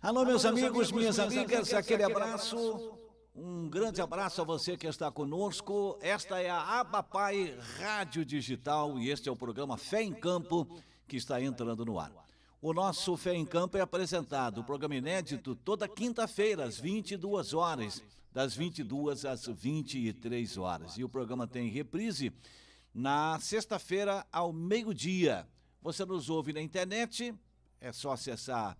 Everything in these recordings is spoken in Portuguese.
Alô, meus amigos, minhas amigas, aquele abraço, um grande abraço a você que está conosco. Esta é a Abapai Rádio Digital e este é o programa Fé em Campo que está entrando no ar. O nosso Fé em Campo é apresentado, o programa inédito, toda quinta-feira, às 22 horas, das 22 às 23 horas. E o programa tem reprise na sexta-feira, ao meio-dia. Você nos ouve na internet, é só acessar,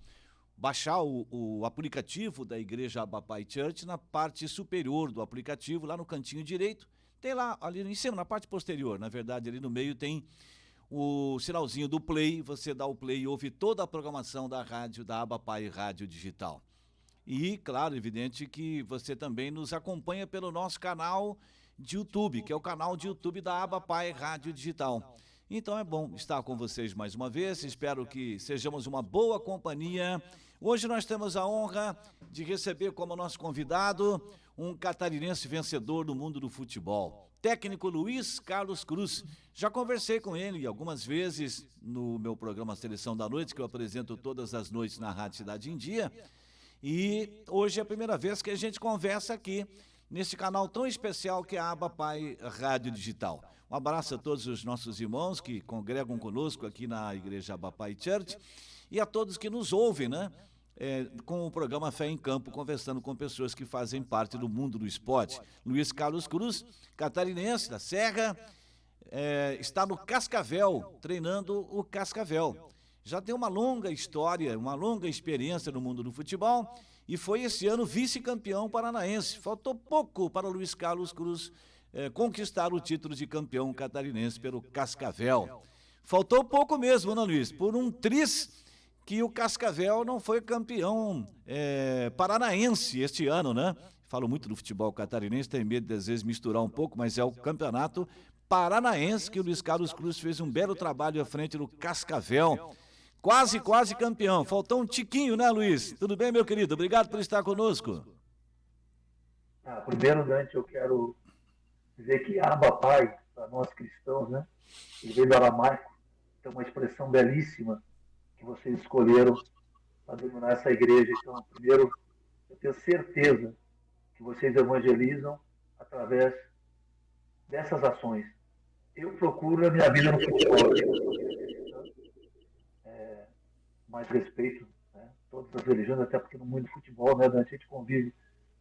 baixar o aplicativo da Igreja Abapai Church na parte superior do aplicativo, lá no cantinho direito. Tem lá, ali em cima, na parte posterior, na verdade, ali no meio tem o sinalzinho do play. Você dá o play e ouve toda a programação da rádio, da Abapai Rádio Digital. E, claro, evidente que você também nos acompanha pelo nosso canal de YouTube, que é o canal de YouTube da Abapai Rádio Digital. Então é bom estar com vocês mais uma vez, espero que sejamos uma boa companhia. Hoje nós temos a honra de receber como nosso convidado um catarinense vencedor do mundo do futebol, técnico Luiz Carlos Cruz. Já conversei com ele algumas vezes no meu programa Seleção da Noite, que eu apresento todas as noites na Rádio Cidade em Dia. E hoje é a primeira vez que a gente conversa aqui, nesse canal tão especial que é a Abapai Rádio Digital. Um abraço a todos os nossos irmãos que congregam conosco aqui na Igreja Abapai Church e a todos que nos ouvem, né? Com o programa Fé em Campo, conversando com pessoas que fazem parte do mundo do esporte. Luiz Carlos Cruz, catarinense da Serra, está no Cascavel, treinando o Cascavel. Já tem uma longa história, uma longa experiência no mundo do futebol e foi esse ano vice-campeão paranaense. Faltou pouco para o Luiz Carlos Cruz conquistar o título de campeão catarinense pelo Cascavel. Faltou pouco mesmo, né, Luiz? Por um tris que o Cascavel não foi campeão paranaense este ano, né? Falo muito do futebol catarinense, tenho medo de às vezes misturar um pouco, mas é o campeonato paranaense que o Luiz Carlos Cruz fez um belo trabalho à frente do Cascavel. Quase, quase campeão. Faltou um tiquinho, né, Luiz? Tudo bem, meu querido? Obrigado por estar conosco. Primeiro, Dante, eu quero dizer que Abapai, para nós cristãos, né? Ele veio do aramaico, tem uma expressão belíssima que vocês escolheram para denominar essa igreja. Então, primeiro, eu tenho certeza que vocês evangelizam através dessas ações. Eu procuro a minha vida no futebol, mais respeito, né? Todas as religiões, até porque no mundo do futebol, né, Dante, a gente convive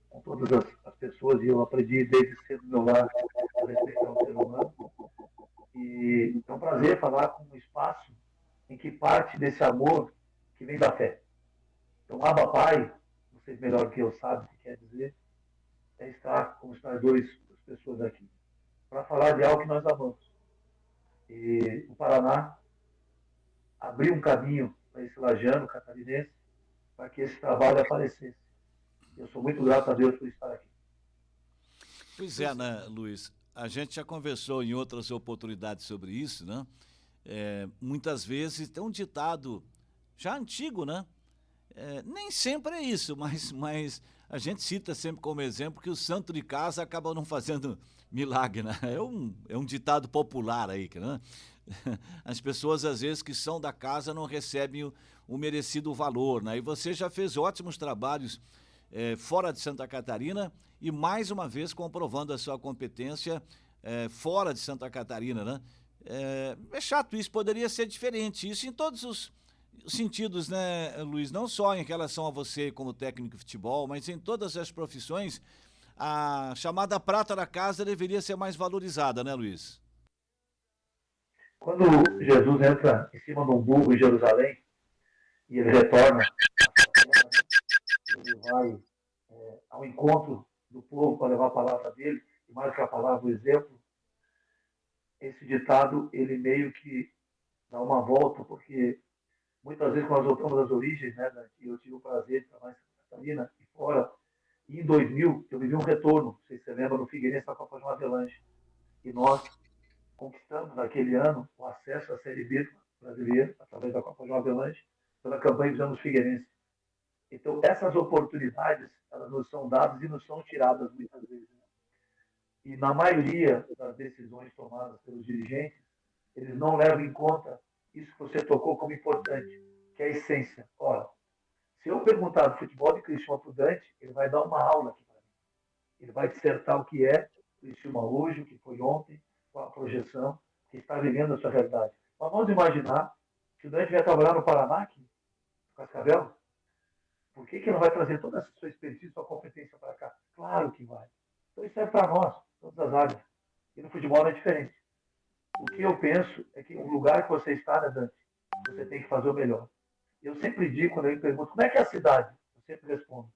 com todas as pessoas e eu aprendi desde cedo no meu lar a respeitar o ser humano. E é um prazer falar com um espaço em que parte desse amor que vem da fé. Então, Abba Pai, vocês melhor que eu sabem o que quer dizer, é estar como estar duas pessoas aqui, para falar de algo que nós amamos. E o Paraná abriu um caminho para esse lajano catarinense para que esse trabalho aparecesse. Eu sou muito grato a Deus por estar aqui. Pois é, né, Luiz? A gente já conversou em outras oportunidades sobre isso, né? Muitas vezes tem um ditado já antigo, né? Nem sempre é isso, mas a gente cita sempre como exemplo que o santo de casa acaba não fazendo milagre, né? É um ditado popular aí, né? As pessoas, às vezes, que são da casa não recebem o merecido valor, né? E você já fez ótimos trabalhos fora de Santa Catarina e, mais uma vez, comprovando a sua competência fora de Santa Catarina, né? É chato isso, poderia ser diferente, isso em todos os sentidos, né, Luiz? Não só em relação a você como técnico de futebol, mas em todas as profissões, a chamada prata da casa deveria ser mais valorizada, né, Luiz? Quando Jesus entra em cima de um burro em Jerusalém e ele retorna à terra, ele vai ao encontro do povo para levar a palavra dele, e mais que a palavra, o exemplo, esse ditado, ele meio que dá uma volta, porque muitas vezes quando nós voltamos às origens, né, eu tive o prazer de trabalhar em Santa Catarina e fora, e em 2000 eu vivi um retorno, não sei se você lembra, no Figueirense, na Copa João Avelange, e nós conquistamos naquele ano o acesso à Série B brasileira, através da Copa João Avelange, pela campanha dos anos Figueirense. Então, essas oportunidades, elas nos são dadas e nos são tiradas muitas vezes. Né? E na maioria das decisões tomadas pelos dirigentes, eles não levam em conta isso que você tocou como importante, que é a essência. Ora, Se eu perguntar do futebol de Criciúma para o Dante, ele vai dar uma aula aqui para mim. Ele vai dissertar o que é Criciúma hoje, o que foi ontem, qual a projeção, que está vivendo a sua realidade. Mas vamos imaginar que o Dante vai trabalhar no Paraná, aqui, no Cascavel, por que não vai trazer toda essa sua expertise, sua competência para cá? Claro que vai. Então isso é para nós, todas as áreas. E no futebol não é diferente. O que eu penso é que o lugar que você está, né, Dante, você tem que fazer o melhor. Eu sempre digo, quando ele pergunta como é que é a cidade, eu sempre respondo.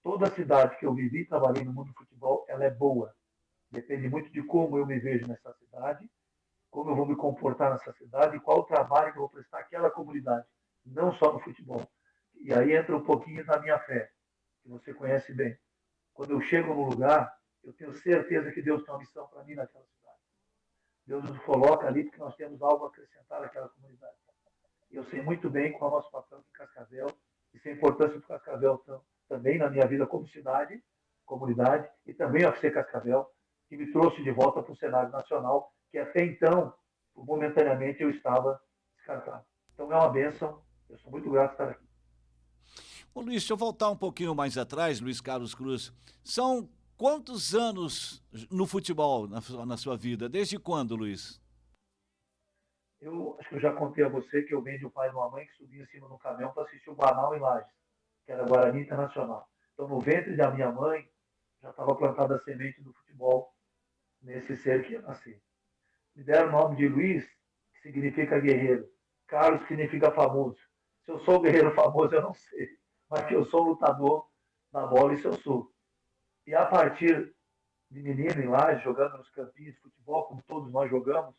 Toda cidade que eu vivi e trabalhei no mundo do futebol, ela é boa. Depende muito de como eu me vejo nessa cidade, como eu vou me comportar nessa cidade e qual o trabalho que eu vou prestar àquela comunidade, não só no futebol. E aí entra um pouquinho da minha fé, que você conhece bem. Quando eu chego no lugar, eu tenho certeza que Deus tem uma missão para mim naquela cidade. Deus nos coloca ali porque nós temos algo a acrescentar àquela comunidade. E eu sei muito bem qual é o nosso papel aqui em Cascavel, e se a importância do Cascavel também na minha vida como cidade, comunidade, e também o UFC Cascavel, que me trouxe de volta para o cenário nacional, que até então, momentaneamente, eu estava descartado. Então é uma bênção, eu sou muito grato por estar aqui. Ô Luiz, deixa eu voltar um pouquinho mais atrás, Luiz Carlos Cruz. São quantos anos no futebol na sua vida? Desde quando, Luiz? Eu acho que eu já contei a você que eu venho de um pai e de uma mãe que subia em cima do caminhão para assistir o Banal em Lages, que era Guarani Internacional. Então, no ventre da minha mãe, já estava plantada a semente do futebol nesse ser que ia nascer. Me deram o nome de Luiz, que significa guerreiro. Carlos, que significa famoso. Se eu sou guerreiro famoso, eu não sei. Mas que eu sou lutador na bola, isso eu sou. E a partir de menino em Lages, jogando nos campinhos de futebol, como todos nós jogamos,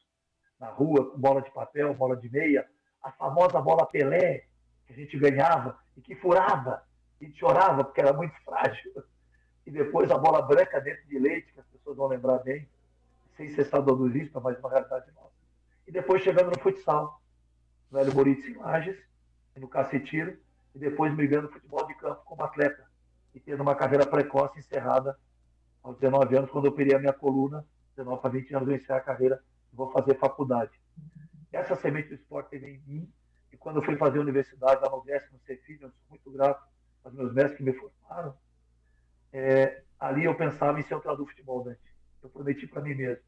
na rua, com bola de papel, bola de meia, a famosa bola Pelé, que a gente ganhava e que furava, e chorava porque era muito frágil. E depois a bola branca dentro de leite, que as pessoas vão lembrar bem, sem ser saudosista, mas uma realidade nossa. E depois chegando no futsal, no Hélio Moritz em Lages, no Cacetiro, e depois migrando no futebol de campo como atleta, e tendo uma carreira precoce encerrada aos 19 anos, quando eu operei a minha coluna, 19 para 20 anos eu encerrei a carreira e vou fazer faculdade. Essa semente do esporte teve em mim, e quando eu fui fazer a universidade lá no Grécia, no Cefid, eu sou muito grato aos meus mestres que me formaram, ali eu pensava em ser o treinador do futebol, Dante. Eu prometi para mim mesmo.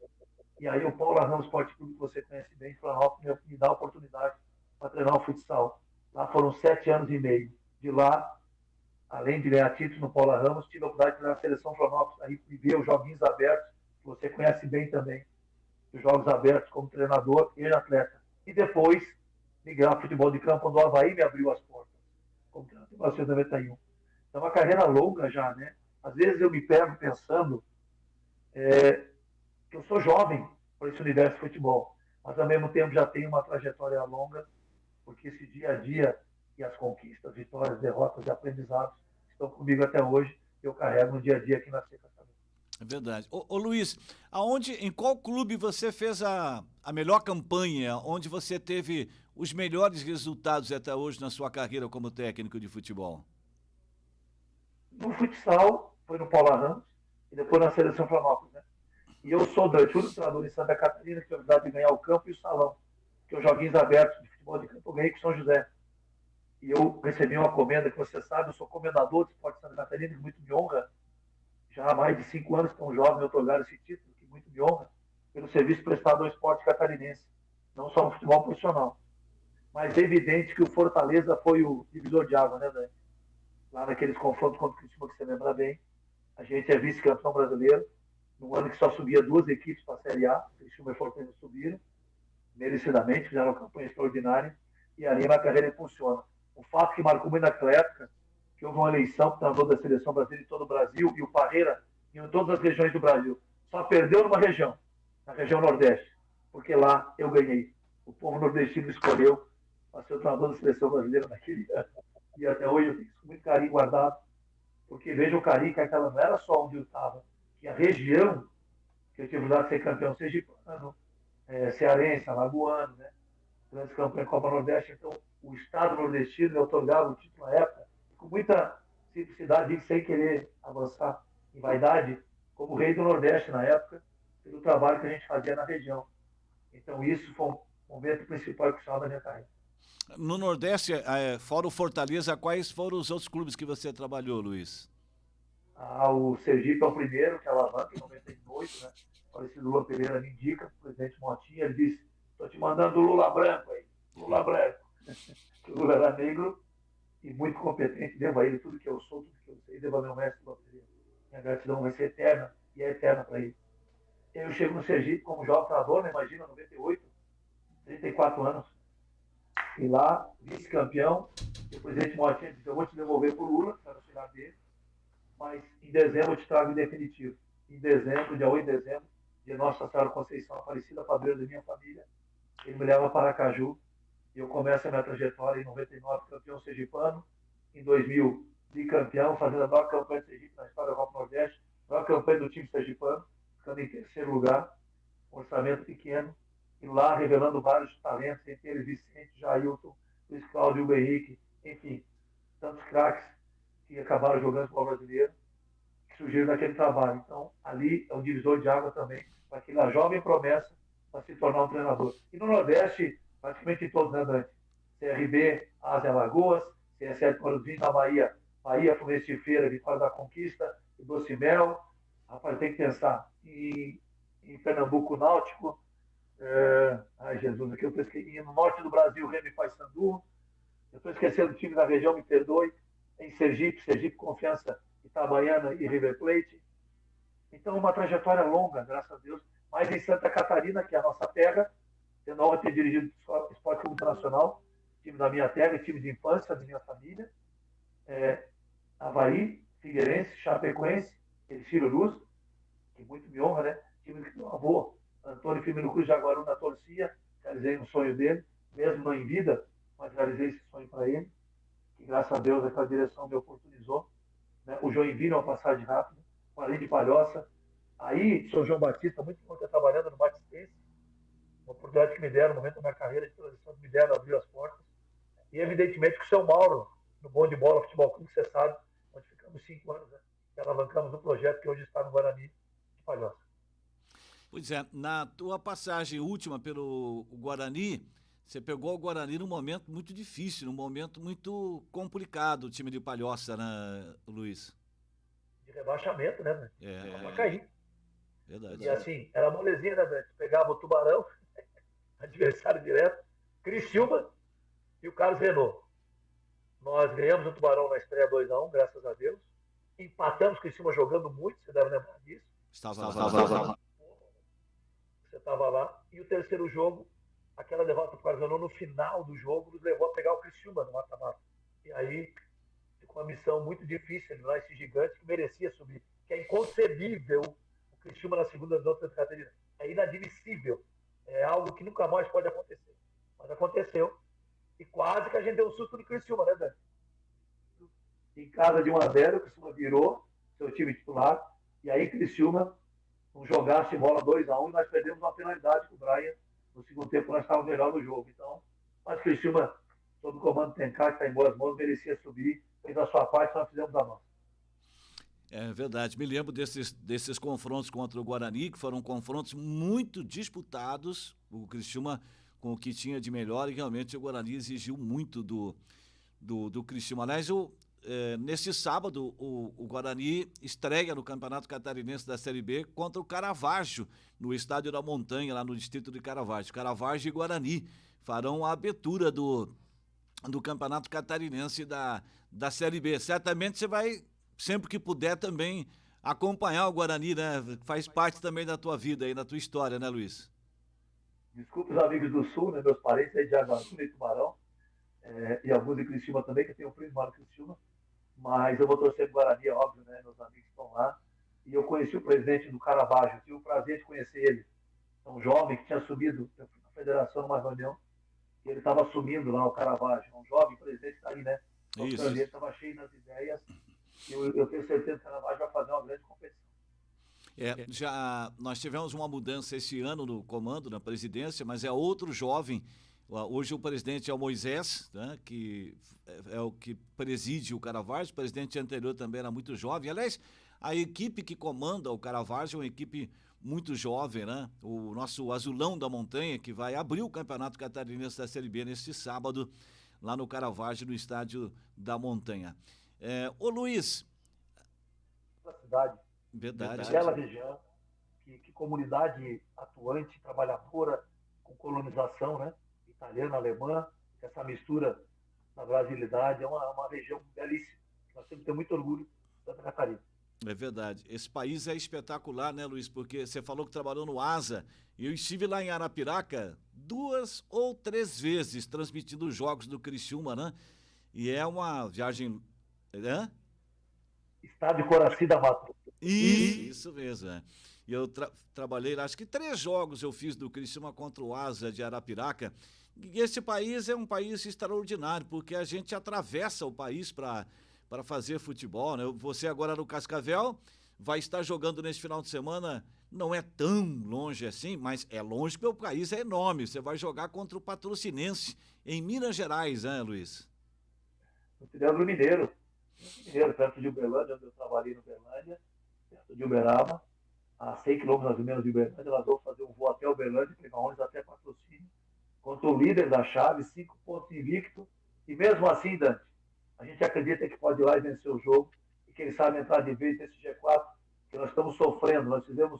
E aí o Paulo Arrão Esporte Clube, que você conhece bem, Florianópolis, me dá a oportunidade para treinar o futsal. Lá foram 7 anos e meio. De lá, além de ganhar título no Paulo Ramos, tive a oportunidade de treinar a seleção Florianópolis, aí viver os Joguinhos Abertos, que você conhece bem também, os Jogos Abertos como treinador e atleta. E depois, migrar ao futebol de campo, quando o Avaí me abriu as portas, como treinador em 1991. Então, uma carreira longa já, né? Às vezes eu me pego pensando que eu sou jovem para esse universo de futebol, mas ao mesmo tempo já tenho uma trajetória longa, porque esse dia a dia e as conquistas, vitórias, derrotas e aprendizados estão comigo até hoje, eu carrego no dia a dia aqui na Seca também. É verdade. Ô Luiz, em qual clube você fez a melhor campanha, onde você teve os melhores resultados até hoje na sua carreira como técnico de futebol? No futsal, foi no Paulo Ramos e depois na Seleção Florianópolis, né? E eu sou do único treinador em Santa Catarina que tem a oportunidade de ganhar o campo e o salão, que é os Joguinhos Abertos de futebol de campo, eu ganhei com São José. E eu recebi uma comenda, que você sabe, eu sou comendador de esporte de Santa Catarina, que muito me honra. Já há mais de 5 anos que um jovem me otorgaram esse título, que muito me honra, pelo serviço prestado ao esporte catarinense, não só no futebol profissional. Mas é evidente que o Fortaleza foi o divisor de água, né, Dani? Lá naqueles confrontos contra o Criciúma, que você lembra bem. A gente é vice-campeão brasileiro, num ano que só subia 2 equipes para a Série A, Criciúma e Fortaleza subiram, merecidamente, fizeram uma campanha extraordinária, e ali a carreira impulsiona. O fato que marcou muito naquela época, que houve uma eleição para treinador da seleção brasileira em todo o Brasil, e o Parreira em todas as regiões do Brasil. Só perdeu numa região, na região Nordeste, porque lá eu ganhei. O povo nordestino escolheu para ser o treinador da seleção brasileira naquele ano. E até hoje eu tenho isso com muito carinho guardado, porque veja o carinho que aquela não era só onde eu estava, que a região que eu tive lá de ser campeão sergipano, cearense, alagoano, né? Grandes campanhas Copa Nordeste, então o Estado nordestino me otorgava o título na época, com muita simplicidade e sem querer avançar em vaidade, como rei do Nordeste na época, pelo trabalho que a gente fazia na região. Então isso foi um momento principal e crucial da minha carreira. No Nordeste, fora o Fortaleza, quais foram os outros clubes que você trabalhou, Luiz? O Sergipe é o primeiro, que é a Alavanca, em 98, né? O falecido Lula Pereira me indica, o presidente Motinha, ele disse, estou te mandando o Lula branco aí, Lula branco. O Lula era negro e muito competente, devo a ele tudo que eu sou, tudo que eu sei, devo ao meu mestre Lula Pereira. Minha gratidão vai ser eterna e é eterna para ele. Eu chego no Sergipe como jovem treinador, né? Imagina, 98, 34 anos. E lá, vice-campeão, e o presidente Motinha disse, eu vou te devolver para o Lula, que era o auxiliar dele, mas em dezembro eu te trago em definitivo. Em dezembro, dia 8 de dezembro, dia Nossa Senhora Conceição Aparecida, padroeira da minha família, ele me leva para Aracaju e eu começo a minha trajetória em 99, campeão sergipano, em 2000, bicampeão, fazendo a maior campanha de Sergipe na história da Copa Nordeste, a maior campanha do time sergipano, ficando em terceiro lugar, orçamento pequeno, e lá revelando vários talentos, entre eles Vicente, Jailton, Luiz Cláudio, Hugo Henrique, enfim, tantos craques que acabaram jogando futebol brasileiro, que surgiram daquele trabalho. Então, ali é um divisor de água também, para aquela jovem promessa para se tornar um treinador. E no Nordeste, praticamente em todos, né, Dante? CRB, Ásia Alagoas, CSL Corinthians na Bahia, Bahia, Fluminense de Feira, Vitória da Conquista, e Docimel. Rapaz, tem que pensar. Em Pernambuco, Náutico, ai, Jesus, aqui eu estou esquecendo. No norte do Brasil, Remy Paysandu. Eu estou esquecendo do time da região, me perdoe. Em Sergipe, Sergipe Confiança, Itabaiana e River Plate. Então, uma trajetória longa, graças a Deus. Mas em Santa Catarina, que é a nossa terra, tendo a honra de ter dirigido o Esporte Clube Internacional, time da minha terra, time de infância da minha família. Avaí, Figueirense, Chapecoense, Ercílio Luz, que muito me honra, né? Time que meu avô, Antônio Firmino Cruz de Jaguaruna, torcia, realizei um sonho dele, mesmo não em vida, mas realizei esse sonho para ele, que graças a Deus aquela direção me oportunizou. Né? O Joinville é uma passagem rápida, o Além de Palhoça. Aí, sou João Batista, muito tempo trabalhando no Batistense, uma oportunidade que me deram, no momento da minha carreira de transição, que me deram, abriu as portas. E, evidentemente, que o São Mauro, no Bom de Bola Futebol Clube, você sabe, onde ficamos 5 anos, né? E alavancamos um projeto que hoje está no Guarani de Palhoça. Pois é, na tua passagem última pelo Guarani, você pegou o Guarani num momento muito difícil, num momento muito complicado, o time de Palhoça, né, Luiz? De rebaixamento, né? Para cair. Verdade. E assim, era molezinha, né, Dante? Pegava o Tubarão, adversário direto, Criciúma e o Carlos Renault. Nós ganhamos o Tubarão na estreia 2-1, graças a Deus. Empatamos com o Criciúma jogando muito, você deve lembrar disso. Estava. Você estava lá. E o terceiro jogo, aquela derrota para o Carlos Renault no final do jogo, nos levou a pegar o Criciúma no mata-mata. E aí ficou uma missão muito difícil, eliminar esse gigante que merecia subir. Que é inconcebível o Criciúma na segunda divisão de Santa Catarina. É inadmissível. É algo que nunca mais pode acontecer. Mas aconteceu. E quase que a gente deu um susto no Criciúma, né, Dani? Em casa de 1-0, o Criciúma virou seu time titular. E aí, Criciúma, um jogaço de bola 2-1, e nós perdemos uma penalidade com o Brian. No segundo tempo, nós estávamos melhor no jogo. Então, mas Criciúma, sob o comando do Tencar, que está em boas mãos, merecia subir. Fez a sua parte, nós fizemos a nossa. É verdade, me lembro desses confrontos contra o Guarani, que foram confrontos muito disputados, o Criciúma com o que tinha de melhor, e realmente o Guarani exigiu muito do Criciúma. Aliás, nesse sábado, o Guarani estreia no Campeonato Catarinense da Série B contra o Caravaggio, no Estádio da Montanha, lá no distrito de Caravaggio. Caravaggio e Guarani farão a abertura do Campeonato Catarinense da Série B. Certamente você vai, sempre que puder, também acompanhar o Guarani, né? Faz parte também da tua vida aí, da tua história, né, Luiz? Desculpa os amigos do Sul, né, meus parentes aí de Jaguaruna e Tubarão, e alguns de Criciúma também, que eu tenho um primo lá no Criciúma, mas eu vou torcer pro Guarani, é óbvio, né, meus amigos estão lá, e eu conheci o presidente do Caravaggio, tive o prazer de conhecer ele, é um jovem que tinha subido na federação numa reunião, e ele estava assumindo lá o Caravaggio, um jovem presidente que está aí, né, ele estava cheio das ideias, e eu tenho certeza que o Caravaggio vai fazer uma grande competição. Já nós tivemos uma mudança esse ano no comando, na presidência, mas é outro jovem. Hoje o presidente é o Moisés, né, que é o que preside o Caravaggio. O presidente anterior também era muito jovem. Aliás, a equipe que comanda o Caravaggio é uma equipe muito jovem, né? O nosso Azulão da Montanha, que vai abrir o Campeonato Catarinense da Série B neste sábado, lá no Caravaggio, no Estádio da Montanha. Ô Luiz. Cidade. Verdade. Bela região, que comunidade atuante, trabalhadora, com colonização, né? Italiana, alemã, essa mistura da brasilidade, é uma região belíssima. Nós temos que ter muito orgulho de Santa Catarina. É verdade. Esse país é espetacular, né, Luiz? Porque você falou que trabalhou no ASA, e eu estive lá em Arapiraca 2 ou 3 vezes transmitindo os jogos do Criciúma, né? E é uma viagem... Estádio Coraci da Mata. Isso mesmo, é. E eu trabalhei lá, acho que 3 jogos eu fiz do Criciúma contra o ASA de Arapiraca. E esse país é um país extraordinário, porque a gente atravessa o país para fazer futebol, né? Você agora no Cascavel vai estar jogando nesse final de semana, não é tão longe assim, mas é longe porque o país é enorme. Você vai jogar contra o Patrocinense em Minas Gerais, né, Luiz? No Triângulo Mineiro, perto de Uberlândia, onde eu trabalhei no Uberlândia, perto de Uberaba, a 100 quilômetros mais ou menos de Uberlândia. Nós vamos fazer um voo até Uberlândia, pegar ônibus até Patrocínio, contra o líder da chave, 5 pontos invicto, e mesmo assim, Dante, a gente acredita que pode ir lá e vencer o jogo, e que ele sabe entrar de vez nesse G4, que nós estamos sofrendo. Nós fizemos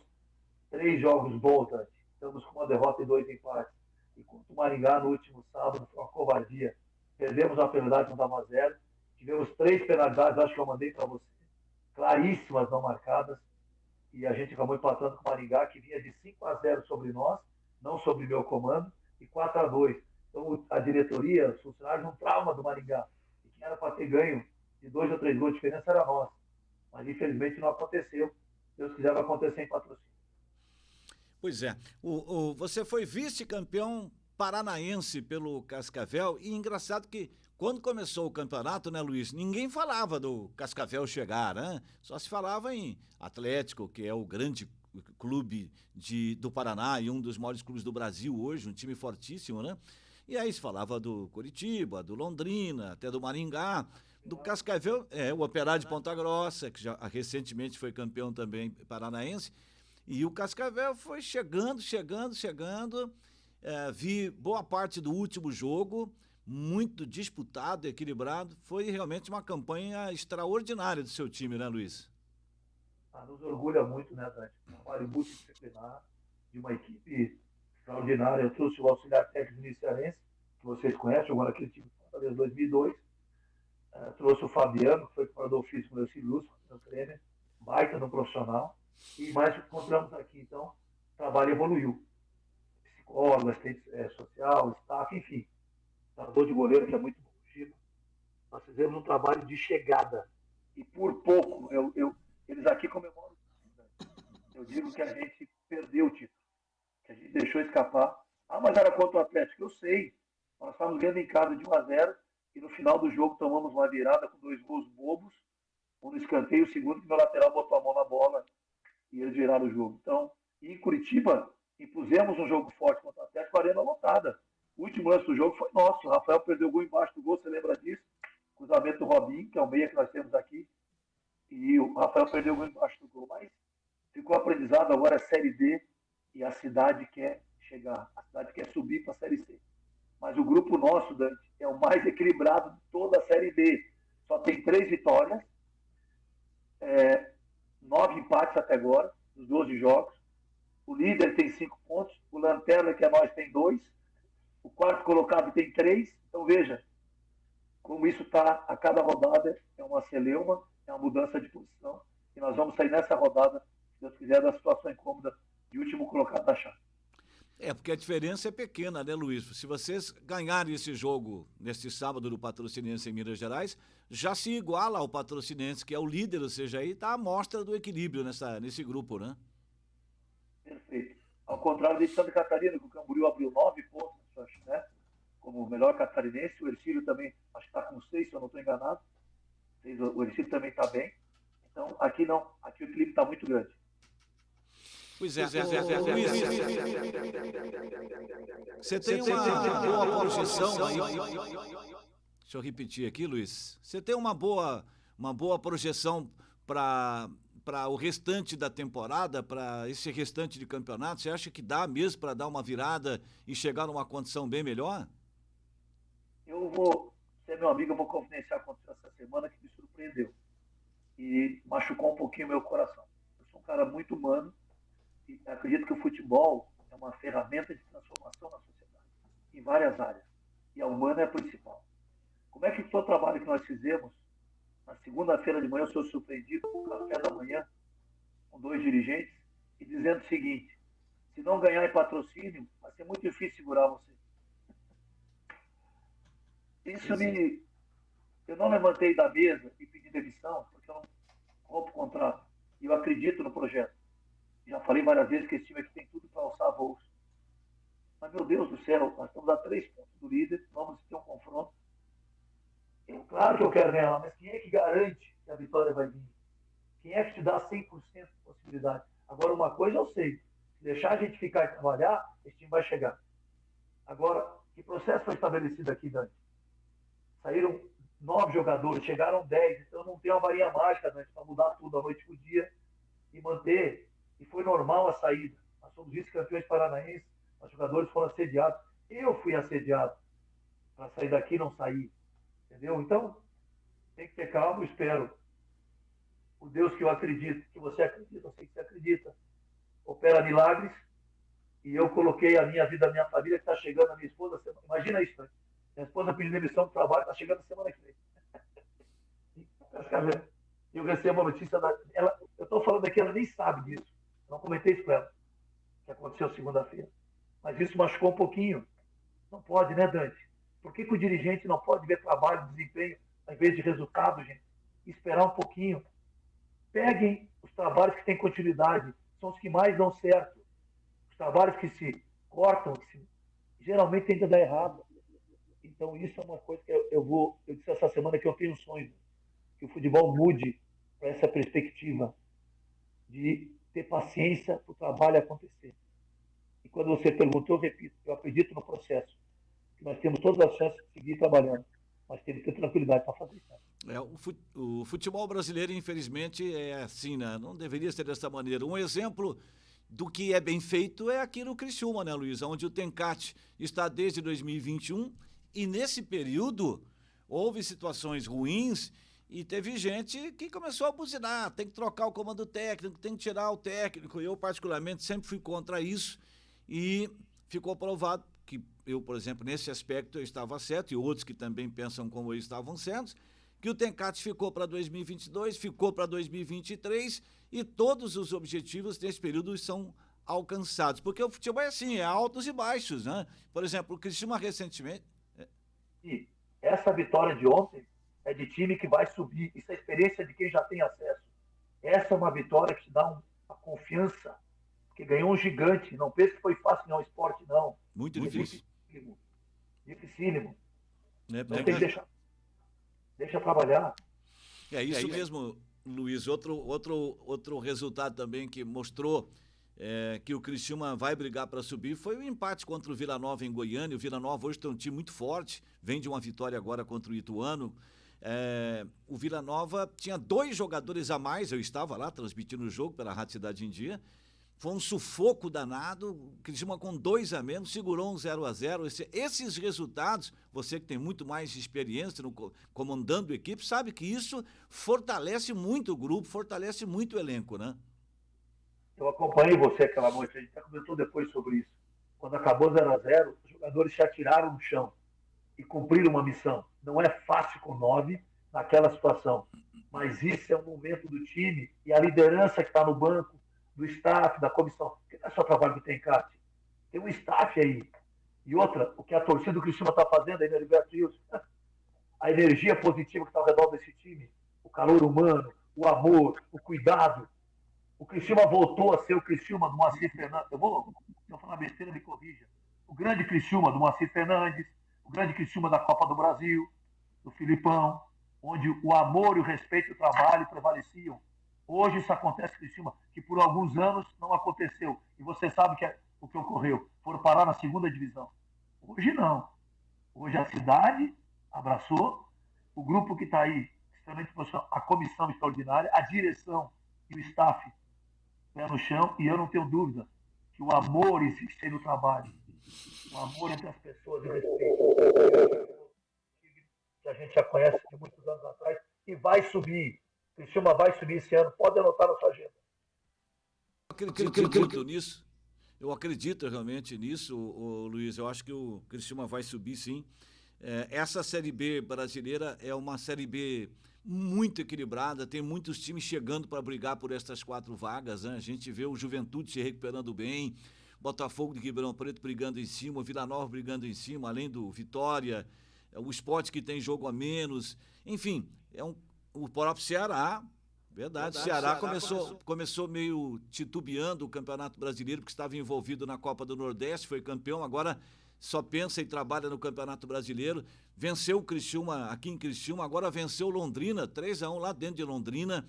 3 jogos bons, Dante. Estamos com uma derrota e 2 empates. E contra o Maringá, no último sábado, foi uma covardia. Perdemos uma penalidade, não dava 0. Tivemos 3 penalidades, acho que eu mandei para você, claríssimas, não marcadas, e a gente acabou empatando com o Maringá, que vinha de 5-0 sobre nós, não sobre meu comando, e 4-2. Então, a diretoria, os funcionários, um trauma do Maringá. E quem era para ter ganho de 2 ou 3 gols de diferença era nós. Mas, infelizmente, não aconteceu. Deus quiser, vai acontecer em Patrocínio. Pois é. Você foi vice-campeão paranaense pelo Cascavel, e engraçado que quando começou o campeonato, né, Luiz, ninguém falava do Cascavel chegar, né? Só se falava em Atlético, que é o grande clube do Paraná e um dos maiores clubes do Brasil hoje, um time fortíssimo, né? E aí se falava do Coritiba, do Londrina, até do Maringá, do Cascavel, o Operário de Ponta Grossa, que já recentemente foi campeão também paranaense, e o Cascavel foi chegando. Vi boa parte do último jogo, muito disputado, equilibrado. Foi realmente uma campanha extraordinária do seu time, né, Luiz? Nos orgulha muito, né, Dante? Um trabalho multidisciplinar, de uma equipe extraordinária. Eu trouxe o auxiliar técnico iniciarense, que vocês conhecem, jogou naquele time em 2002. Trouxe o Fabiano, que foi preparador físico do Elci Lúcio, meu treino, baita no profissional. E mais que encontramos aqui, então, o trabalho evoluiu. Psicólogo, assistente social, staff, enfim. Treinador de goleiro, que é muito bom. Nós fizemos um trabalho de chegada. E por pouco, eles aqui comemoram. Eu digo que a gente perdeu o título, que a gente deixou escapar. Mas era contra o Atlético, eu sei. Nós estávamos ganhando em casa de 1-0 e no final do jogo tomamos uma virada com 2 gols bobos, um no escanteio, o segundo que meu lateral botou a mão na bola e eles viraram o jogo. Então, em Curitiba, impusemos um jogo forte contra o Atlético, a arena lotada. O último lance do jogo foi nosso. O Rafael perdeu o gol embaixo do gol, você lembra disso? Cruzamento do Robinho, que é o meia que nós temos aqui. E o Rafael perdeu o gol embaixo do gol. Mas ficou aprendizado, agora é Série D e a cidade quer chegar. A cidade quer subir para a Série C. Mas o grupo nosso, Dante, é o mais equilibrado de toda a Série B. Só tem 3 vitórias, 9 empates até agora, nos 12 jogos. O líder tem 5 pontos, o Lanterna, que é nós, tem 2. O quarto colocado tem 3. Então, veja, como isso está a cada rodada, é uma celeuma, é uma mudança de posição. E nós vamos sair nessa rodada, se Deus quiser, da situação incômoda de último colocado da chave. Porque a diferença é pequena, né, Luiz? Se vocês ganharem esse jogo neste sábado do Patrocinense em Minas Gerais, já se iguala ao Patrocinense, que é o líder, ou seja, aí está a mostra do equilíbrio nesse grupo, né? Perfeito. Ao contrário de Santa Catarina, que o Camboriú abriu 9 pontos, acho, né? Como o melhor catarinense, o Ercílio também, acho que está com 6, se eu não estou enganado. O Ercílio também está bem. Então, aqui não. Aqui o equilíbrio está muito grande. Pois é, Luiz, você tem uma boa projeção aí. Deixa eu repetir aqui, Luiz. Você tem uma boa projeção para o restante da temporada, para esse restante de campeonato? Você acha que dá mesmo para dar uma virada e chegar numa condição bem melhor? Você é meu amigo, eu vou confidenciar o que aconteceu essa semana que me surpreendeu e machucou um pouquinho meu coração. Eu sou um cara muito humano e acredito que o futebol é uma ferramenta de transformação na sociedade, em várias áreas. E a humana é a principal. Como é que foi o trabalho que nós fizemos? Na segunda-feira de manhã, eu sou surpreendido com o café da manhã, com dois dirigentes, e dizendo o seguinte: se não ganhar em patrocínio, vai ser muito difícil segurar você. Isso Pois é. me. Eu não levantei da mesa e pedi demissão, porque eu não rompo o contrato. E eu acredito no projeto. Já falei várias vezes que esse time aqui tem tudo para alçar voos. Mas, meu Deus do céu, nós estamos a 3 pontos do líder, vamos ter um confronto. Claro que eu quero ganhar, mas quem é que garante que a vitória vai vir? Quem é que te dá 100% de possibilidade? Agora, uma coisa eu sei: se deixar a gente ficar e trabalhar, esse time vai chegar. Agora, que processo foi estabelecido aqui, Dante? Saíram 9 jogadores, chegaram 10, então não tem uma varinha mágica, Dante, para mudar tudo da noite para o dia e manter. E foi normal a saída. Nós somos vice-campeões paranaenses, os jogadores foram assediados. Eu fui assediado para sair daqui e não sair. Entendeu? Então, tem que ter calma, eu espero. O Deus que eu acredito, que você acredita, eu sei que você acredita, opera milagres. E eu coloquei a minha vida, a minha família, que está chegando, a minha esposa. Imagina isso, né? Minha esposa pediu demissão do trabalho, está chegando semana que vem. Eu recebo a notícia ela, eu estou falando aqui, ela nem sabe disso. Eu não comentei isso com ela, que aconteceu segunda-feira. Mas isso machucou um pouquinho. Não pode, né, Dante? Por que o dirigente não pode ver trabalho, desempenho, ao invés de resultado, gente? Esperar um pouquinho. Peguem os trabalhos que têm continuidade, são os que mais dão certo. Os trabalhos que se cortam, geralmente tendem a dar errado. Então, isso é uma coisa que eu disse essa semana que eu tenho um sonho, que o futebol mude para essa perspectiva de ter paciência para o trabalho acontecer. E quando você perguntou, eu repito, eu acredito no processo, que nós temos todas as chances de seguir trabalhando, mas temos que ter tranquilidade para fazer isso. O futebol brasileiro, infelizmente, é assim, né? Não deveria ser dessa maneira. Um exemplo do que é bem feito é aqui no Criciúma, né, Luiz? Onde o Tencate está desde 2021 e nesse período houve situações ruins e teve gente que começou a buzinar, tem que trocar o comando técnico, tem que tirar o técnico. Eu, particularmente, sempre fui contra isso e ficou provado que eu, por exemplo, nesse aspecto eu estava certo e outros que também pensam como eu estavam certos, que o Tencate ficou para 2022, ficou para 2023 e todos os objetivos desse período são alcançados. Porque o futebol é assim, é altos e baixos, né? Por exemplo, o Criciúma recentemente... E essa vitória de ontem é de time que vai subir. Isso é a experiência de quem já tem acesso. Essa é uma vitória que te dá uma confiança, que ganhou um gigante. Não pense que foi fácil, não, esporte, não. Muito É difícil. dificílimo. Dificílimo. Então Tem tem que que... deixa trabalhar. É isso mesmo, Luiz. Outro resultado também que mostrou que o Criciúma vai brigar para subir foi o empate contra o Vila Nova em Goiânia. O Vila Nova hoje tem um time muito forte, vem de uma vitória agora contra o Ituano. O Vila Nova tinha 2 jogadores a mais, eu estava lá transmitindo o jogo pela Rádio Cidade em Dia. Foi um sufoco danado, o Criciúma com 2 a menos, segurou um 0-0. Esses resultados, você que tem muito mais experiência comandando equipe, sabe que isso fortalece muito o grupo, fortalece muito o elenco, né? Eu acompanhei você aquela noite, a gente até comentou depois sobre isso. Quando acabou 0-0, os jogadores se atiraram no chão e cumpriram uma missão. Não é fácil com 9 naquela situação, mas isso é um momento do time e a liderança que está no banco, do staff, da comissão. Porque não é só trabalho que tem, Cássio. Tem um staff aí. E outra, o que a torcida do Criciúma está fazendo aí na Libertadores, a energia positiva que está ao redor desse time, o calor humano, o amor, o cuidado. O Criciúma voltou a ser o Criciúma do Moacir Fernandes. Se eu falar besteira, me corrija. O grande Criciúma do Moacir Fernandes, o grande Criciúma da Copa do Brasil, do Filipão, onde o amor e o respeito e o trabalho prevaleciam. Hoje isso acontece em Criciúma, que por alguns anos não aconteceu. E você sabe o que ocorreu. Foram parar na segunda divisão. Hoje não. Hoje a cidade abraçou, o grupo que está aí, extremamente profissional, a comissão extraordinária, a direção e o staff pé no chão, e eu não tenho dúvida que o amor existe no trabalho, o amor entre as pessoas e o respeito, que a gente já conhece de muitos anos atrás, e vai subir. Criciúma vai subir esse ano, pode anotar na sua agenda. Acredito muito nisso. Eu acredito realmente nisso, Luiz. Eu acho que o Criciúma vai subir, sim. Essa Série B brasileira é uma Série B muito equilibrada, tem muitos times chegando para brigar por estas 4 vagas, né? A gente vê o Juventude se recuperando bem, Botafogo de Ribeirão Preto brigando em cima, o Vila Nova brigando em cima, além do Vitória, o Sport que tem jogo a menos, enfim, o próprio Ceará. Verdade, o Ceará começou meio titubeando o Campeonato Brasileiro, porque estava envolvido na Copa do Nordeste, foi campeão, agora só pensa e trabalha no Campeonato Brasileiro. Venceu o Criciúma aqui em Criciúma, agora venceu Londrina, 3-1 lá dentro de Londrina.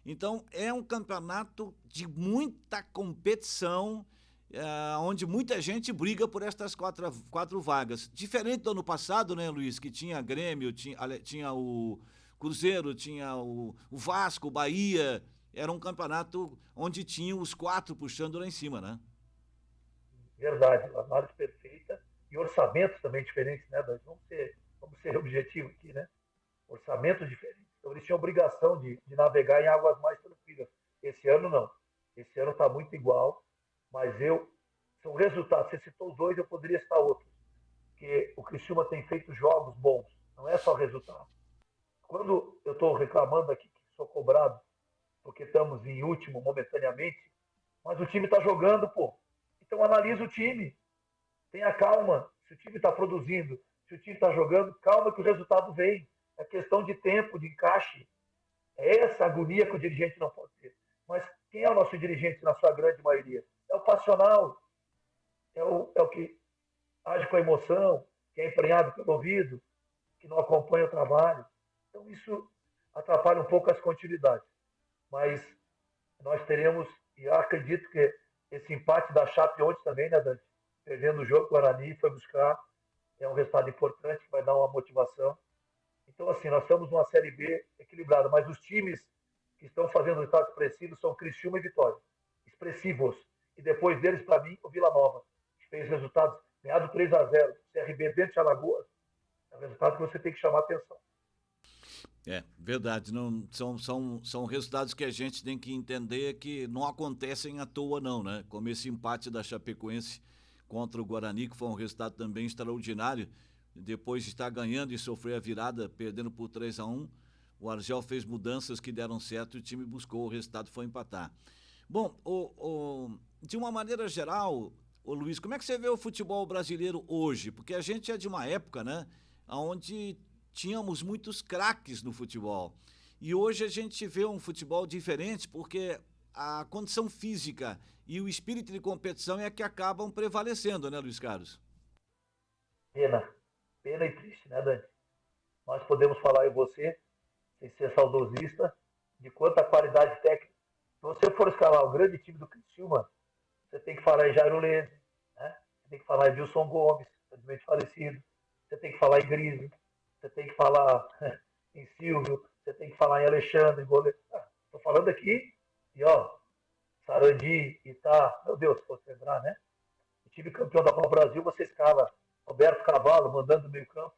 Então, é um campeonato de muita competição, onde muita gente briga por estas 4 vagas. Diferente do ano passado, né, Luiz, que tinha Grêmio, tinha o Cruzeiro, tinha o Vasco, o Bahia. Era um campeonato onde tinha os 4 puxando lá em cima, né? Verdade, análise perfeita e orçamentos também diferentes, né, Dani? Vamos ser objetivos aqui, né? Orçamentos diferentes. Então eles tinham obrigação de navegar em águas mais tranquilas. Esse ano não. Esse ano está muito igual, mas são resultados. Você citou os 2, eu poderia citar outros. Porque o Criciúma tem feito jogos bons, não é só resultado. Quando eu estou reclamando aqui que sou cobrado porque estamos em último momentaneamente, mas o time está jogando, pô. Então analisa o time, tenha calma. Se o time está produzindo, se o time está jogando, calma que o resultado vem. É questão de tempo, de encaixe. É essa agonia que o dirigente não pode ter. Mas quem é o nosso dirigente na sua grande maioria? É o passional, é o que age com a emoção, que é emprenhado pelo ouvido, que não acompanha o trabalho. Então isso atrapalha um pouco as continuidades. Mas nós teremos, e eu acredito que esse empate da Chape ontem também, né, Dante? Perdendo o jogo, o Guarani foi buscar, é um resultado importante que vai dar uma motivação. Então, assim, nós estamos numa Série B equilibrada, mas os times que estão fazendo resultados expressivos são Criciúma e Vitória. Expressivos. E depois deles, para mim, o Vila Nova, que fez resultados ganhado 3-0, CRB dentro de Alagoas. É um resultado que você tem que chamar a atenção. Verdade. Não, são resultados que a gente tem que entender que não acontecem à toa, não, né? Como esse empate da Chapecoense contra o Guarani, que foi um resultado também extraordinário. Depois de estar ganhando e sofrer a virada, perdendo por 3-1, o Argel fez mudanças que deram certo e o time buscou, o resultado foi empatar. Bom, de uma maneira geral, Luiz, como é que você vê o futebol brasileiro hoje? Porque a gente é de uma época, né, onde tínhamos muitos craques no futebol. E hoje a gente vê um futebol diferente porque a condição física e o espírito de competição é que acabam prevalecendo, né, Luiz Carlos? Pena. Pena e triste, né, Dani? Nós podemos falar, eu e você, sem ser saudosista, de quanta qualidade técnica. Se você for escalar o grande time do Criciúma, você tem que falar em Jairo Lese, né? Você tem que falar em Wilson Gomes, infelizmente falecido. Você tem que falar em Grise. Você tem que falar em Silvio. Você tem que falar em Alexandre, goleiro. Estou falando aqui e, ó, Sarandi, Itá, meu Deus, se fosse lembrar, né? O time campeão da Copa Brasil, você escala Roberto Cavalo, mandando no meio campo,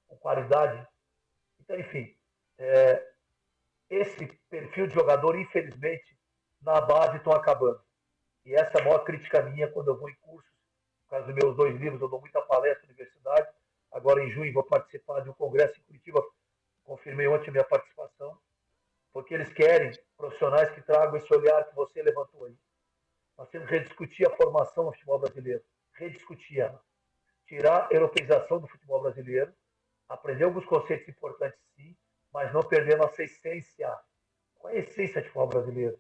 com qualidade. Então, enfim, esse perfil de jogador, infelizmente, na base estão acabando. E essa é a maior crítica minha quando eu vou em cursos. Por causa dos meus 2 livros, eu dou muita palestra na universidade. Agora, em junho, vou participar de um congresso em Curitiba. Confirmei ontem a minha participação. Porque eles querem profissionais que tragam esse olhar que você levantou aí. Nós temos que rediscutir a formação no futebol brasileiro. Rediscutir ela. Tirar a europeização do futebol brasileiro. Aprender alguns conceitos importantes, sim, mas não perder a nossa essência. Qual é a essência do futebol brasileiro?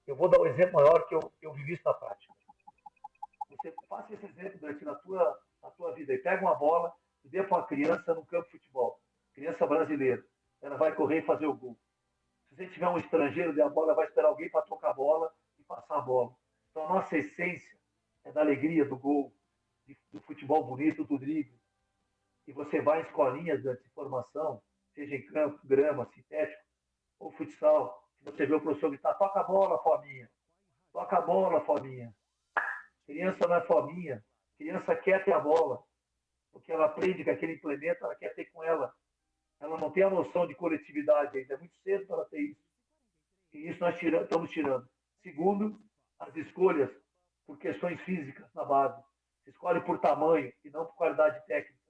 Eu vou dar um exemplo maior que eu vivi isso na prática. Você faça esse exemplo durante na tua vida e pega uma bola e dê para uma criança no campo de futebol. Criança brasileira. Ela vai correr e fazer o gol. Se você tiver um estrangeiro der a bola, vai esperar alguém para tocar a bola e passar a bola. Então a nossa essência é da alegria do gol, do futebol bonito, do drible. E você vai em escolinhas de formação, seja em campo, grama, sintético ou futsal, Você vê o professor gritar, toca a bola, Fominha. Toca a bola, Fominha. Criança não é Fominha. Criança quer ter a bola. Porque ela aprende que aquele implemento, ela quer ter com ela. Ela não tem a noção de coletividade ainda. É muito cedo para ela ter isso. E isso nós estamos tirando. Segundo, as escolhas por questões físicas na base. Se escolhe por tamanho e não por qualidade técnica.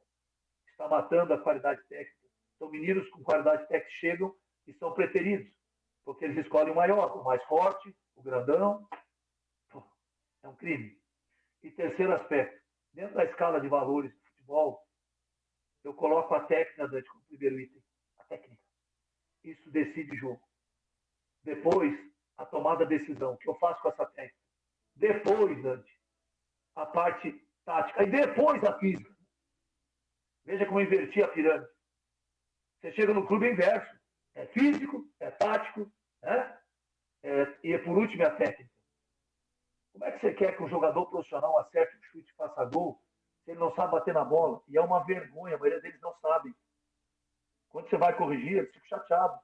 Está matando a qualidade técnica. Então, meninos com qualidade técnica chegam e são preteridos, porque eles escolhem o maior, o mais forte, o grandão. É um crime. E terceiro aspecto, dentro da escala de valores do futebol, eu coloco a técnica, Dante, como primeiro item. A técnica. Isso decide o jogo. Depois, a tomada de decisão. O que eu faço com essa técnica? Depois, Dante, a parte tática. E depois a física. Veja como eu inverti a pirâmide. Você chega no clube inverso. É físico, é tático, né? E por último é a técnica. Como é que você quer que um jogador profissional acerte o chute e faça gol se ele não sabe bater na bola? E é uma vergonha, a maioria deles não sabe. Quando você vai corrigir, eles ficam chateados.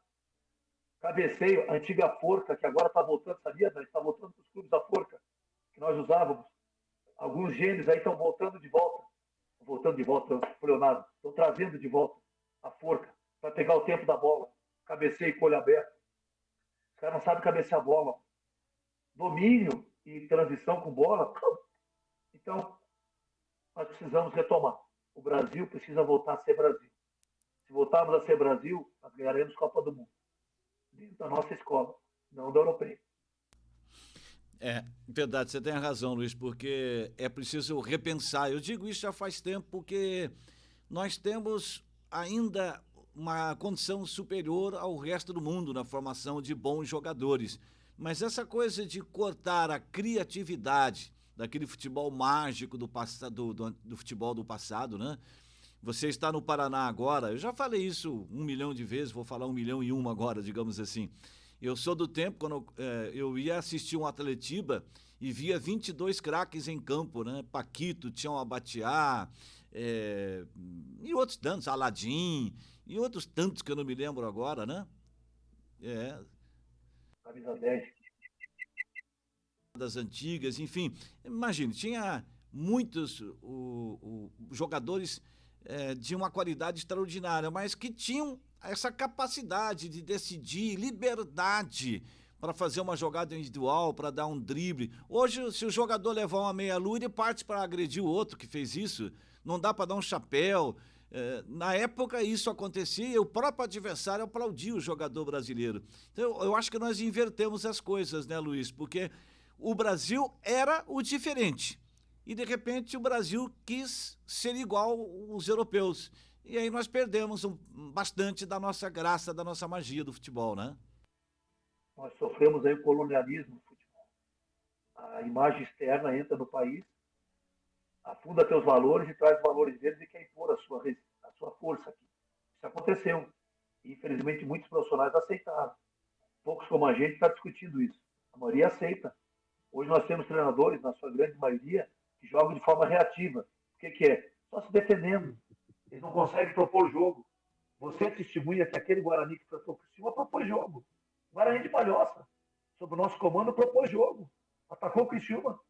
Cabeceio, a antiga forca, que agora está voltando, sabia? Está voltando para os clubes da forca, que nós usávamos. Alguns gênios aí estão voltando de volta. Voltando de volta, Leonardo. Estão trazendo de volta a forca para pegar o tempo da bola. Cabeceio com o olho aberto. Os caras não sabem cabecear a bola. Domínio e transição com bola. Então, nós precisamos retomar. O Brasil precisa voltar a ser Brasil. Se voltarmos a ser Brasil, nós ganharemos Copa do Mundo. Dentro da nossa escola, não da europeia. É, verdade, você tem razão, Luiz, porque é preciso repensar. Eu digo isso já faz tempo, porque nós temos ainda uma condição superior ao resto do mundo na formação de bons jogadores. Mas essa coisa de cortar a criatividade daquele futebol mágico do futebol do passado, né? Você está no Paraná agora, eu já falei isso 1 milhão de vezes, vou falar 1 milhão e uma agora, digamos assim. Eu sou do tempo quando eu ia assistir um Atletiba e via 22 craques em campo, né? Paquito, Tião Abatiá, e outros tantos, Aladim, e outros tantos que eu não me lembro agora, né? É, Camisa 10. das antigas, enfim. Imagine, tinha muitos jogadores de uma qualidade extraordinária, mas que tinham essa capacidade de decidir, liberdade para fazer uma jogada individual, para dar um drible. Hoje, se o jogador levar uma meia-lua, ele parte para agredir o outro que fez isso. Não dá para dar um chapéu. Na época isso acontecia e o próprio adversário aplaudia o jogador brasileiro. Então eu acho que nós invertemos as coisas, né, Luiz? Porque o Brasil era o diferente. E, de repente, o Brasil quis ser igual aos europeus. E aí nós perdemos bastante da nossa graça, da nossa magia do futebol, né? Nós sofremos aí o colonialismo do futebol. A imagem externa entra no país, afunda teus valores e traz os valores deles e quer impor a sua força aqui. Isso aconteceu. E, infelizmente, muitos profissionais aceitaram. Poucos como a gente está discutindo isso. A maioria aceita. Hoje nós temos treinadores, na sua grande maioria, que jogam de forma reativa. O que é? Só se defendendo. Eles não conseguem propor jogo. Você testemunha que aquele Guarani que tratou por cima propôs jogo. Guarani de Palhoça, sob o nosso comando, propôs jogo. Atacou o Criciúma.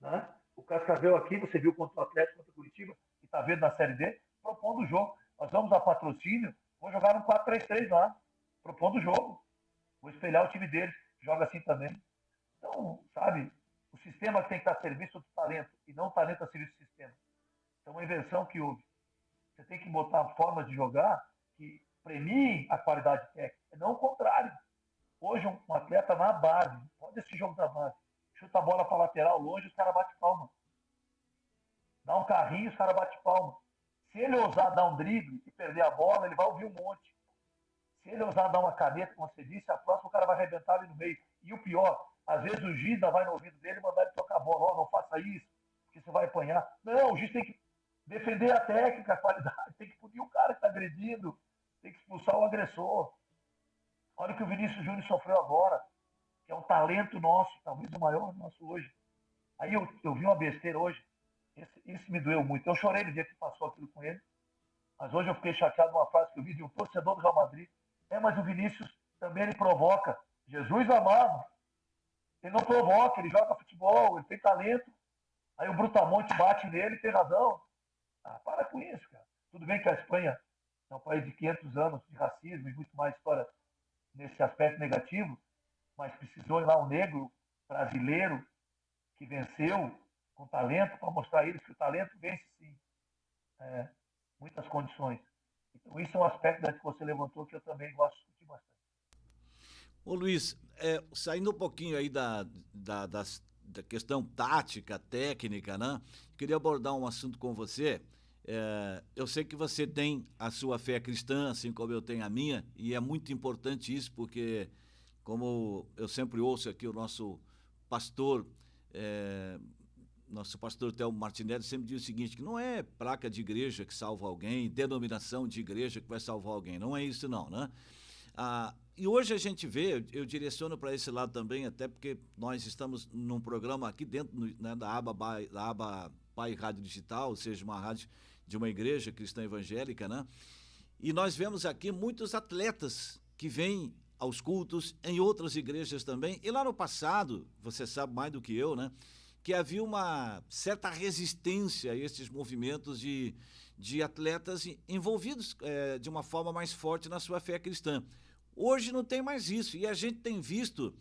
Né? O Cascavel aqui, você viu contra o Atlético, contra o Curitiba, que está vendo na Série D, propondo o jogo. Nós vamos a patrocínio, vou jogar um 4-3-3 lá, propondo o jogo. Vou espelhar o time deles, joga assim também. Então, sabe, o sistema tem que estar a serviço do talento e não o talento a serviço do sistema. Então, uma inversão que houve. Você tem que botar formas de jogar que premiem a qualidade técnica, e não o contrário. Hoje, um atleta na base, pode esse jogo da base, chuta a bola para lateral longe, os caras batem palma. Dá um carrinho, os caras batem palma. Se ele ousar dar um drible e perder a bola, ele vai ouvir um monte. Se ele ousar dar uma caneta, como você disse, a próxima o cara vai arrebentar ali no meio. E o pior, às vezes o juiz ainda vai no ouvido dele e mandar ele tocar a bola. Não faça isso, porque você vai apanhar. Não, o juiz tem que defender a técnica, a qualidade, tem que punir o cara que está agredindo, tem que expulsar o agressor. Olha o que o Vinícius Júnior sofreu agora, que é um talento nosso, talvez o maior nosso hoje. Aí eu vi uma besteira hoje, isso me doeu muito. Eu chorei no dia que passou aquilo com ele, mas hoje eu fiquei chateado com uma frase que eu vi de um torcedor do Real Madrid. Mas o Vinícius também ele provoca. Jesus amado, ele não provoca, ele joga futebol, ele tem talento. Aí o Brutamonte bate nele e tem razão. Ah, para com isso, cara. Tudo bem que a Espanha é um país de 500 anos de racismo e muito mais história nesse aspecto negativo, mas precisou ir lá um negro brasileiro que venceu com talento para mostrar a eles que o talento vence sim. Muitas condições. Então, isso é um aspecto que você levantou que eu também gosto de discutir bastante. Ô Luiz, saindo um pouquinho aí da questão tática, técnica, né? Queria abordar um assunto com você. Eu sei que você tem a sua fé cristã, assim como eu tenho a minha, e é muito importante isso, porque, como eu sempre ouço aqui o pastor, é, nosso pastor Thelmo Martinelli sempre diz o seguinte, que não é placa de igreja que salva alguém, denominação de igreja que vai salvar alguém, não é isso não, né? E hoje a gente vê, eu direciono para esse lado também, até porque nós estamos num programa aqui dentro, né, da aba Pai Rádio Digital, ou seja, uma rádio de uma igreja cristã evangélica, né? E nós vemos aqui muitos atletas que vêm aos cultos em outras igrejas também. E lá no passado, você sabe mais do que eu, né? Que havia uma certa resistência a esses movimentos de atletas envolvidos de uma forma mais forte na sua fé cristã. Hoje não tem mais isso e a gente tem visto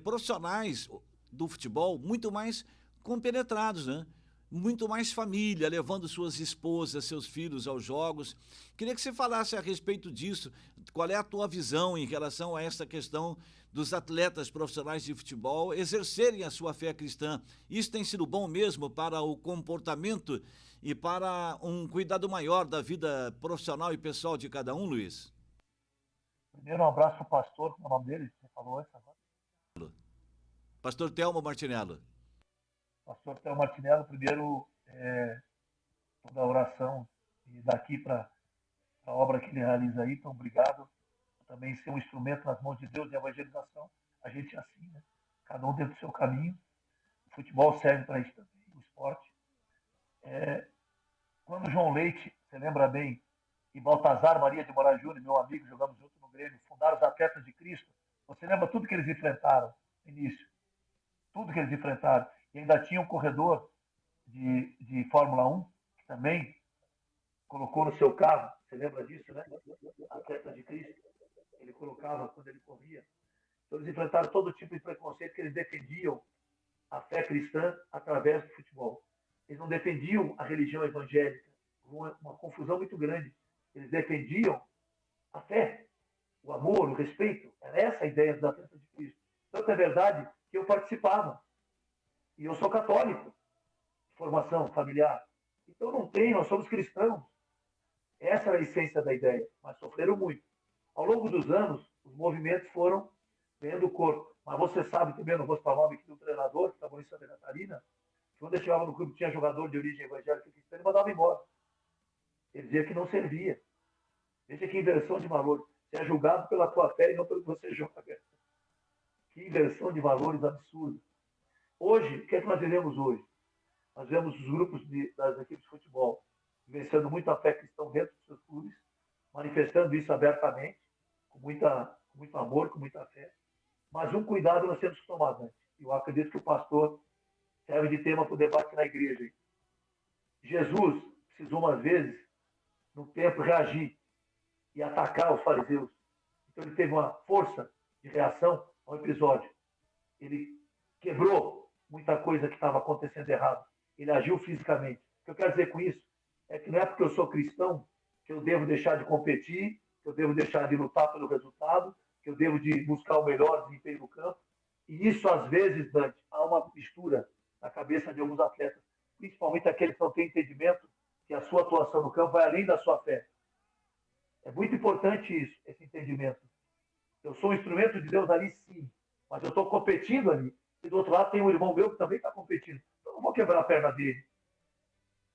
profissionais do futebol muito mais compenetrados, né? Muito mais família, levando suas esposas, seus filhos aos jogos. Queria que você falasse a respeito disso. Qual é a tua visão em relação a essa questão dos atletas profissionais de futebol exercerem a sua fé cristã? Isso tem sido bom mesmo para o comportamento e para um cuidado maior da vida profissional e pessoal de cada um, Luiz? Primeiro, um abraço para o pastor, como é o nome dele? Você falou essa agora? Pastor Thelmo Martinello. Pastor Théo Martinello, primeiro, toda a oração e daqui para a obra que ele realiza aí, então obrigado por também ser um instrumento nas mãos de Deus de evangelização. A gente é assim, né? Cada um dentro do seu caminho. O futebol serve para isso também, o esporte. Quando João Leite, você lembra bem, e Baltazar Maria de Moraes Júnior, meu amigo, jogamos junto no Grêmio, fundaram os Atletas de Cristo. Você lembra tudo que eles enfrentaram no início? Tudo que eles enfrentaram. E ainda tinha um corredor de Fórmula 1, que também colocou no seu carro, você lembra disso, né? Atleta de Cristo, ele colocava quando ele corria. Então, eles enfrentaram todo tipo de preconceito que eles defendiam a fé cristã através do futebol. Eles não defendiam a religião evangélica, uma confusão muito grande. Eles defendiam a fé, o amor, o respeito. Era essa a ideia dos atletas de Cristo. Tanto é verdade que eu participava. E eu sou católico, de formação familiar. Então não tem, nós somos cristãos. Essa era a essência da ideia, mas sofreram muito. Ao longo dos anos, os movimentos foram ganhando corpo. Mas você sabe também, não vou falar o nome aqui do treinador, que estava em Santa Catarina, que quando eu chegava no clube tinha jogador de origem evangélica cristã, ele mandava embora. Ele dizia que não servia. Veja que inversão de valor. Você é julgado pela tua fé e não pelo que você joga. Que inversão de valores absurda. Hoje, o que é que nós vivemos hoje? Nós vemos os grupos das equipes de futebol vencendo muito a fé cristã dentro dos seus clubes, manifestando isso abertamente, com muito amor, com muita fé. Mas um cuidado nós temos que tomar, né? Eu acredito que o pastor serve de tema para o debate na igreja. Jesus precisou, umas vezes, no tempo, reagir e atacar os fariseus. Então ele teve uma força de reação ao episódio. Ele quebrou muita coisa que estava acontecendo errado. Ele agiu fisicamente. O que eu quero dizer com isso é que não é porque eu sou cristão que eu devo deixar de competir, que eu devo deixar de lutar pelo resultado, que eu devo de buscar o melhor desempenho no campo. E isso, às vezes, Dante, há uma mistura na cabeça de alguns atletas, principalmente aqueles que não têm entendimento que a sua atuação no campo vai além da sua fé. É muito importante isso, esse entendimento. Eu sou um instrumento de Deus ali, sim, mas eu estou competindo ali. E do outro lado tem um irmão meu que também está competindo. Então, eu não vou quebrar a perna dele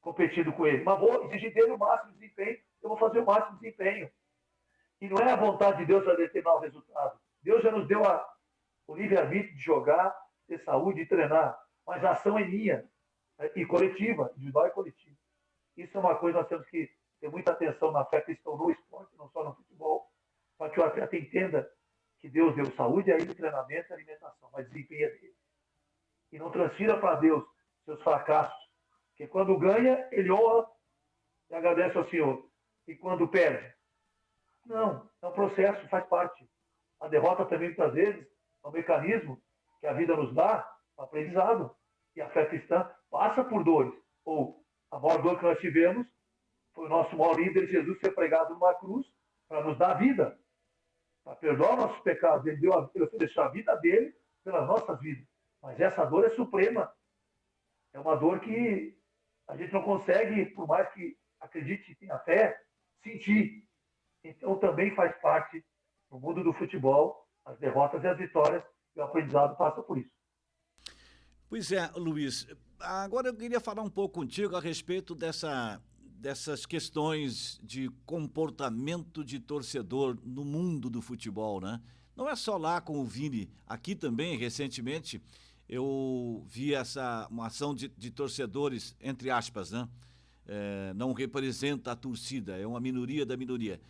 competindo com ele, mas vou exigir dele o máximo desempenho. Eu vou fazer o máximo desempenho. E não é a vontade de Deus para determinar o resultado. Deus já nos deu o livre-arbítrio de jogar, ter saúde e treinar. Mas a ação é minha, e coletiva, individual e coletiva. Isso é uma coisa que nós temos que ter muita atenção na fé cristã no esporte, não só no futebol, para que o atleta entenda que Deus deu saúde a ele, treinamento e alimentação, mas desempenha dele. E não transfira para Deus seus fracassos, porque quando ganha, ele honra e agradece ao Senhor. E quando perde? Não, é um processo, faz parte. A derrota também, muitas vezes, é um mecanismo que a vida nos dá, um aprendizado. E a fé cristã passa por dores. Ou a maior dor que nós tivemos foi o nosso maior líder, Jesus, ser pregado numa cruz para nos dar a vida, para perdoar nossos pecados. Ele ofereceu a vida dele pelas nossas vidas. Mas essa dor é suprema. É uma dor que a gente não consegue, por mais que acredite e tenha fé, sentir. Então também faz parte, no mundo do futebol, as derrotas e as vitórias, e o aprendizado passa por isso. Pois é, Luiz, agora eu queria falar um pouco contigo a respeito dessas questões de comportamento de torcedor no mundo do futebol, né? Não é só lá com o Vini, aqui também, recentemente, eu vi uma ação de torcedores, entre aspas, né? Não representa a torcida, é uma minoria da minoria.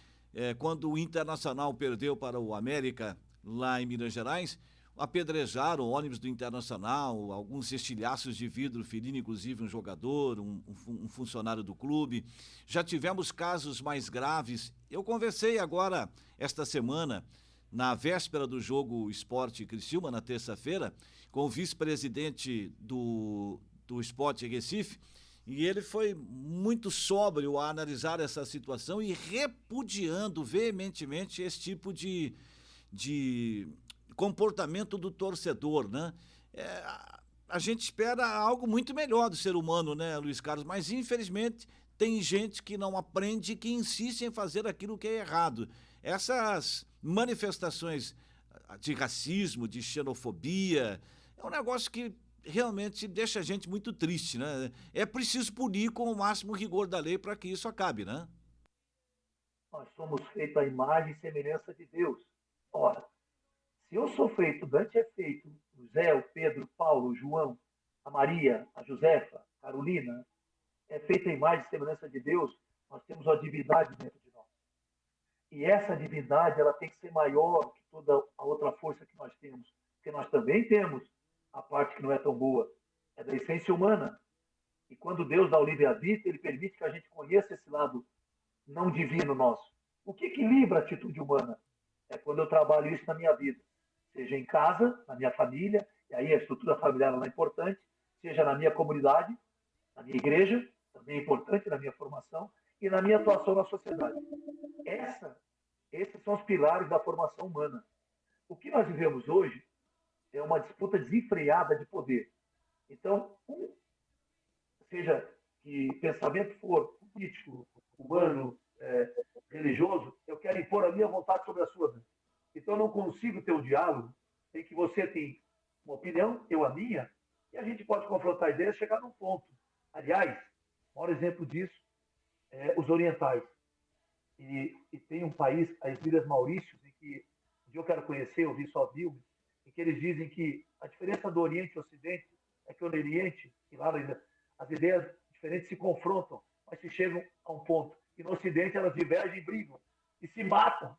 Quando o Internacional perdeu para o América, lá em Minas Gerais, apedrejaram o ônibus do Internacional, alguns estilhaços de vidro, ferindo inclusive um jogador, um funcionário do clube. Já tivemos casos mais graves. Eu conversei agora, esta semana, na véspera do jogo Sport Criciúma, na terça-feira, com o vice-presidente do Sport Recife, e ele foi muito sóbrio a analisar essa situação e repudiando veementemente esse tipo de comportamento do torcedor, né? A gente espera algo muito melhor do ser humano, né, Luiz Carlos? Mas, infelizmente, tem gente que não aprende e que insiste em fazer aquilo que é errado. Essas manifestações de racismo, de xenofobia, é um negócio que realmente deixa a gente muito triste, né? É preciso punir com o máximo rigor da lei para que isso acabe, né? Nós somos feitos à imagem e semelhança de Deus. Ora, se eu sou feito, Dante é feito, o Zé, o Pedro, o Paulo, o João, a Maria, a Josefa, a Carolina, é feita a imagem e semelhança de Deus, nós temos uma divindade dentro de nós. E essa divindade, ela tem que ser maior que toda a outra força que nós temos. Porque nós também temos a parte que não é tão boa, é da essência humana. E quando Deus dá o livre-arbítrio, ele permite que a gente conheça esse lado não divino nosso. O que equilibra a atitude humana? É quando eu trabalho isso na minha vida. Seja em casa, na minha família, e aí a estrutura familiar é importante, seja na minha comunidade, na minha igreja, também é importante na minha formação, e na minha atuação na sociedade. Esses são os pilares da formação humana. O que nós vivemos hoje é uma disputa desenfreada de poder. Então, seja que pensamento for político, humano, religioso, eu quero impor a minha vontade sobre a sua vida. Então, eu não consigo ter um diálogo em que você tem uma opinião, eu a minha, e a gente pode confrontar ideias e chegar num ponto. Aliás, o maior exemplo disso é os orientais. E tem um país, as Ilhas Maurícios, em que eu quero conhecer, eu vi só filme, em que eles dizem que a diferença do Oriente e Ocidente é que no Oriente, e lá as ideias diferentes se confrontam, mas se chegam a um ponto. E no Ocidente elas divergem, brigam e se matam.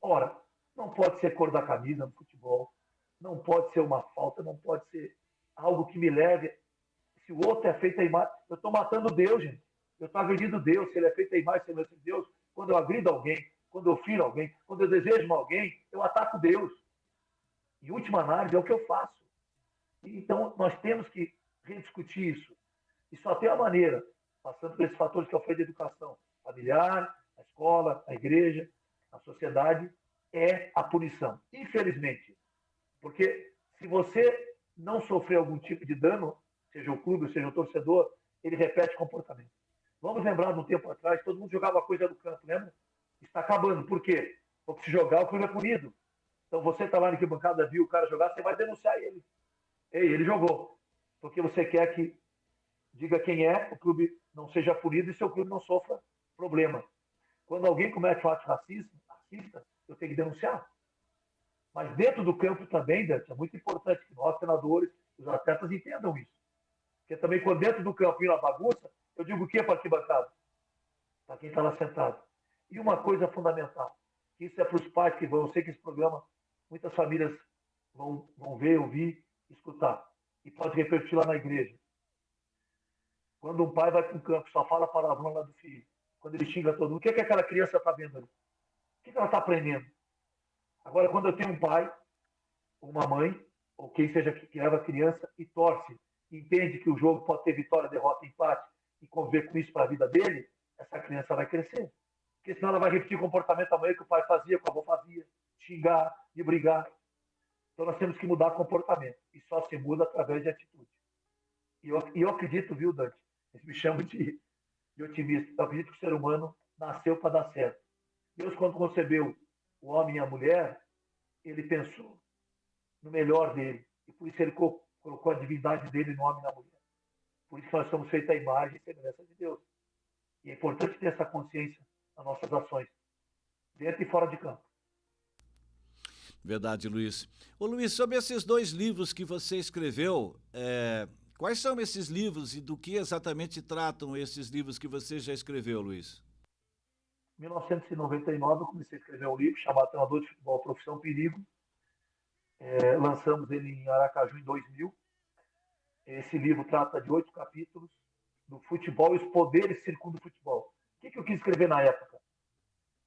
Ora, não pode ser cor da camisa no futebol, não pode ser uma falta, não pode ser algo que me leve. Se o outro é feito a imagem, eu estou matando Deus, gente. Eu estou agredindo Deus. Se ele é feito a imagem e semelhança de Deus, quando eu agrido alguém, quando eu firo alguém, quando eu desejo alguém, eu ataco Deus. Em última análise, é o que eu faço. Então, nós temos que rediscutir isso. E só tem uma maneira, passando por esses fatores que eu falei de educação familiar, a escola, a igreja, a sociedade, é a punição. Infelizmente. Porque se você não sofrer algum tipo de dano, seja o clube, seja o torcedor, ele repete comportamento. Vamos lembrar de um tempo atrás, todo mundo jogava coisa no campo, lembra? Está acabando. Por quê? Porque se jogar, o clube é punido. Então você está lá na arquibancada, viu o cara jogar, você vai denunciar ele. Ei, ele jogou. Porque você quer que diga quem é, o clube não seja punido e seu clube não sofra problema. Quando alguém comete um ato racista, eu tenho que denunciar. Mas dentro do campo também, Dante, é muito importante que nós, senadores, os atletas entendam isso. Porque também quando dentro do campo vira bagunça, eu digo o que para arquibancada? quem está lá sentado. E uma coisa fundamental, que isso é para os pais que vão, eu sei que esse programa muitas famílias vão ver, ouvir, escutar. E pode repetir lá na igreja. Quando um pai vai para um campo, só fala a palavrão lá do filho. Quando ele xinga todo mundo, o que aquela criança está vendo ali? O que ela está aprendendo? Agora, quando eu tenho um pai, uma mãe, ou quem seja que leva a criança e torce, entende que o jogo pode ter vitória, derrota, empate, e conviver com isso para a vida dele, essa criança vai crescer. Porque senão ela vai repetir o comportamento amanhã que o pai fazia, que o avô fazia, xingar, de brigar. Então nós temos que mudar comportamento. E só se muda através de atitude. E eu acredito, viu, Dante? Eles me chamam de otimista. Eu acredito que o ser humano nasceu para dar certo. Deus, quando concebeu o homem e a mulher, ele pensou no melhor dele. E por isso ele colocou a divindade dele no homem e na mulher. Por isso que nós somos feitos à imagem e semelhança de Deus. E é importante ter essa consciência nas nossas ações, dentro e fora de campo. Verdade, Luiz. Ô Luiz, sobre esses 2 livros que você escreveu, quais são esses livros e do que exatamente tratam esses livros que você já escreveu, Luiz? Em 1999 eu comecei a escrever um livro chamado Treinador de Futebol Profissão Perigo. Lançamos ele em Aracaju em 2000. Esse livro trata de 8 capítulos do futebol e os poderes que circundam o futebol. O que eu quis escrever na época?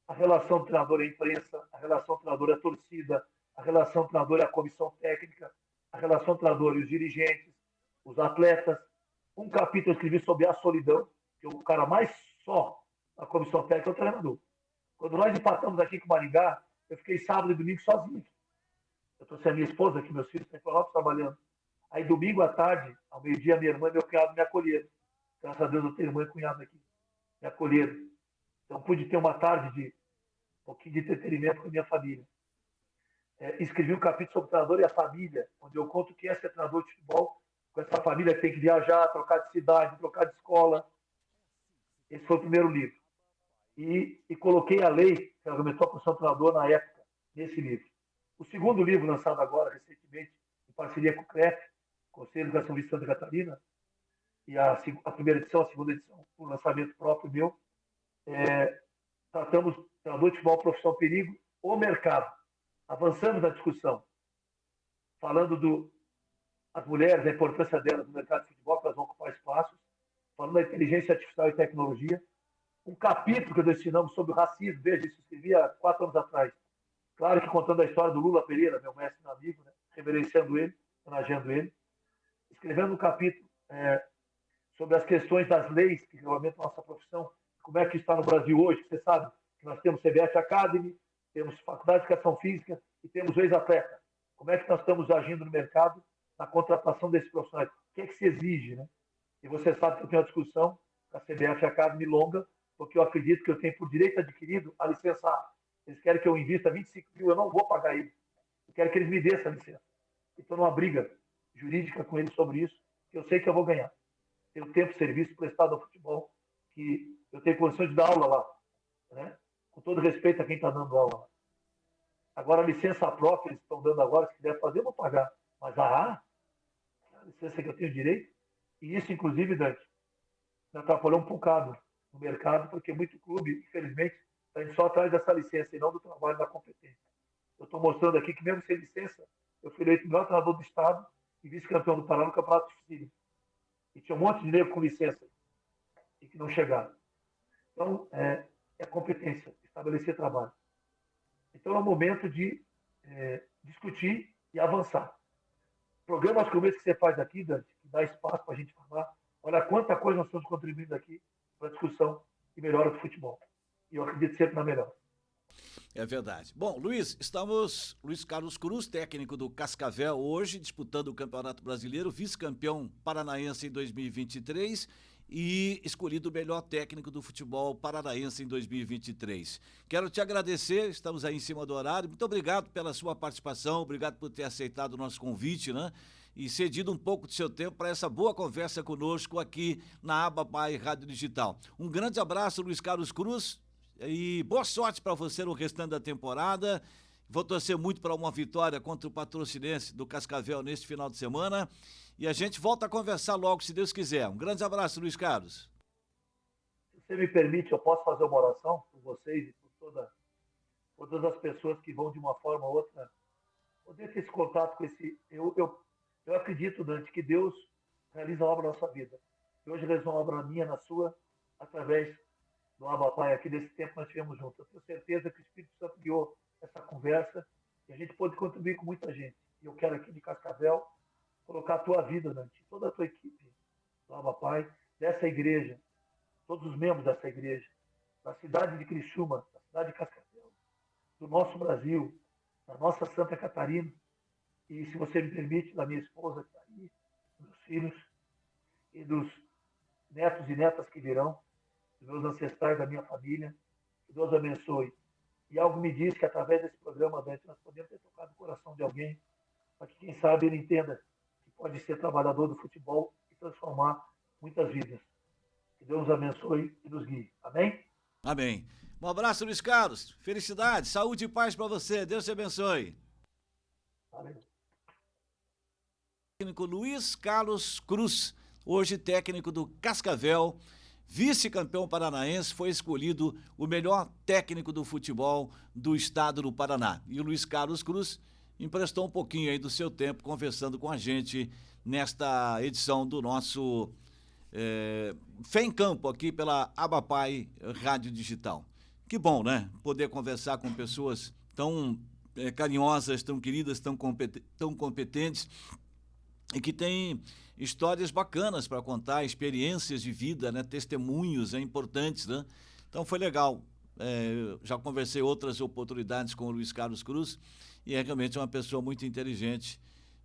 A relação treinador e imprensa, a relação treinador e a torcida, a relação treinador e a comissão técnica, a relação treinador e os dirigentes, os atletas. Um capítulo eu escrevi sobre a solidão, que o cara mais só na comissão técnica é o treinador. Quando nós empatamos aqui com o Maringá, eu fiquei sábado e domingo sozinho. Eu trouxe a minha esposa aqui, meus filhos estão lá trabalhando. Aí domingo à tarde, ao meio-dia, minha irmã e meu cunhado me acolheram. Graças a Deus eu tenho irmã e cunhado aqui. Me acolheram. Então pude ter uma tarde de um pouquinho de entretenimento com a minha família. Escrevi um capítulo sobre o treinador e a família, onde eu conto o que é ser treinador de futebol, com essa família que tem que viajar, trocar de cidade, trocar de escola. Esse foi o primeiro livro. E coloquei a lei que argumentou a posição do treinador na época, nesse livro. O segundo livro, lançado agora, recentemente, em parceria com o CREF, Conselho de Educação de Santa Catarina, e a primeira edição, a segunda edição, um lançamento próprio meu, tratamos treinador de futebol, profissão perigo, o mercado. Avançamos na discussão, falando das mulheres, a importância delas no mercado de futebol, que elas vão ocupar espaços, falando da inteligência artificial e tecnologia. Um capítulo que destinamos sobre o racismo, veja, isso eu escrevi há 4 anos atrás. Claro que contando a história do Lula Pereira, meu mestre e amigo, né, reverenciando ele, homenageando ele. Escrevendo um capítulo sobre as questões das leis que regulamentam a nossa profissão, como é que está no Brasil hoje. Você sabe que nós temos CBF Academy, temos Faculdade de Educação Física e temos o ex-atleta. Como é que nós estamos agindo no mercado na contratação desses profissionais? O que é que se exige, né? E você sabe que eu tenho uma discussão com a CBF Academy longa, porque eu acredito que eu tenho por direito adquirido a licença A. Eles querem que eu invista 25 mil, eu não vou pagar eles. Eu quero que eles me dêem essa licença. Estou numa briga jurídica com eles sobre isso, que eu sei que eu vou ganhar. Tenho tempo de serviço prestado ao futebol, que eu tenho condições de dar aula lá, né? Com todo respeito a quem está dando aula lá. Agora, a licença própria eles estão dando agora, se quiser fazer, eu vou pagar. Mas a licença que eu tenho direito, e isso, inclusive, Dante, me atrapalhou um bocado no mercado, porque muito clube, infelizmente, está indo só atrás dessa licença e não do trabalho da competência. Eu estou mostrando aqui que, mesmo sem licença, eu fui eleito o melhor treinador do Estado e vice-campeão do Paraná no Campeonato de Dificílimo. E tinha um monte de negro com licença e que não chegaram. Então, é competência, estabelecer trabalho. Então, é o momento de discutir e avançar. Programas como esse que você faz aqui, Dante, que dá espaço para a gente falar, olha quanta coisa nós estamos contribuindo aqui para a discussão e melhora do futebol. E eu acredito sempre na melhora. É verdade. Bom, Luiz, estamos Luiz Carlos Cruz, técnico do Cascavel, hoje disputando o Campeonato Brasileiro, vice-campeão paranaense em 2023 e escolhido o melhor técnico do futebol paranaense em 2023. Quero te agradecer, estamos aí em cima do horário. Muito obrigado pela sua participação, obrigado por ter aceitado o nosso convite, né? E cedido um pouco do seu tempo para essa boa conversa conosco aqui na Aba Pai Rádio Digital. Um grande abraço, Luiz Carlos Cruz. E boa sorte para você no restante da temporada. Vou torcer muito para uma vitória contra o Patrocinense do Cascavel neste final de semana. E a gente volta a conversar logo, se Deus quiser. Um grande abraço, Luiz Carlos. Se você me permite, eu posso fazer uma oração por vocês e por todas as pessoas que vão, de uma forma ou outra, poder ter esse contato com esse. Eu acredito, Dante, que Deus realiza a obra na nossa vida. E hoje realizou uma obra minha, na sua, através do Abba Pai, aqui desse tempo que nós tivemos juntos. Eu tenho certeza que o Espírito Santo guiou essa conversa e a gente pode contribuir com muita gente. E eu quero aqui de Cascavel colocar a tua vida, Dante, toda a tua equipe do Abba Pai, dessa igreja, todos os membros dessa igreja, da cidade de Criciúma, da cidade de Cascavel, do nosso Brasil, da nossa Santa Catarina, e, se você me permite, da minha esposa que está aí, dos filhos e dos netos e netas que virão, dos meus ancestrais, da minha família. Que Deus abençoe. E algo me diz que, através desse programa, Dante, nós podemos ter tocado o coração de alguém, para que, quem sabe, ele entenda que pode ser trabalhador do futebol e transformar muitas vidas. Que Deus nos abençoe e nos guie. Amém? Amém. Um abraço, Luiz Carlos. Felicidade, saúde e paz para você. Deus te abençoe. Amém. Técnico Luiz Carlos Cruz, hoje técnico do Cascavel, vice-campeão paranaense, foi escolhido o melhor técnico do futebol do estado do Paraná. E o Luiz Carlos Cruz emprestou um pouquinho aí do seu tempo conversando com a gente nesta edição do nosso Fé em Campo aqui pela Abba Pai Rádio Digital. Que bom, né? Poder conversar com pessoas tão carinhosas, tão queridas, tão competentes e que têm histórias bacanas para contar, experiências de vida, né? Testemunhos importantes, né? Então foi legal. Já conversei outras oportunidades com o Luiz Carlos Cruz e é realmente uma pessoa muito inteligente.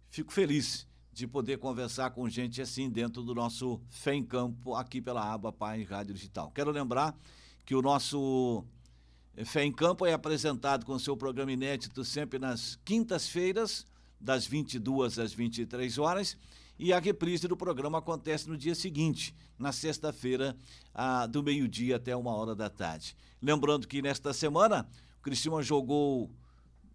Fico feliz de poder conversar com gente assim dentro do nosso Fé em Campo aqui pela Abba Pai Rádio Digital. Quero lembrar que o nosso Fé em Campo é apresentado com seu programa inédito sempre nas quintas-feiras, das 22 às 23 horas, e a reprise do programa acontece no dia seguinte, na sexta-feira, do meio-dia até 1h da tarde. Lembrando que nesta semana, o Criciúma jogou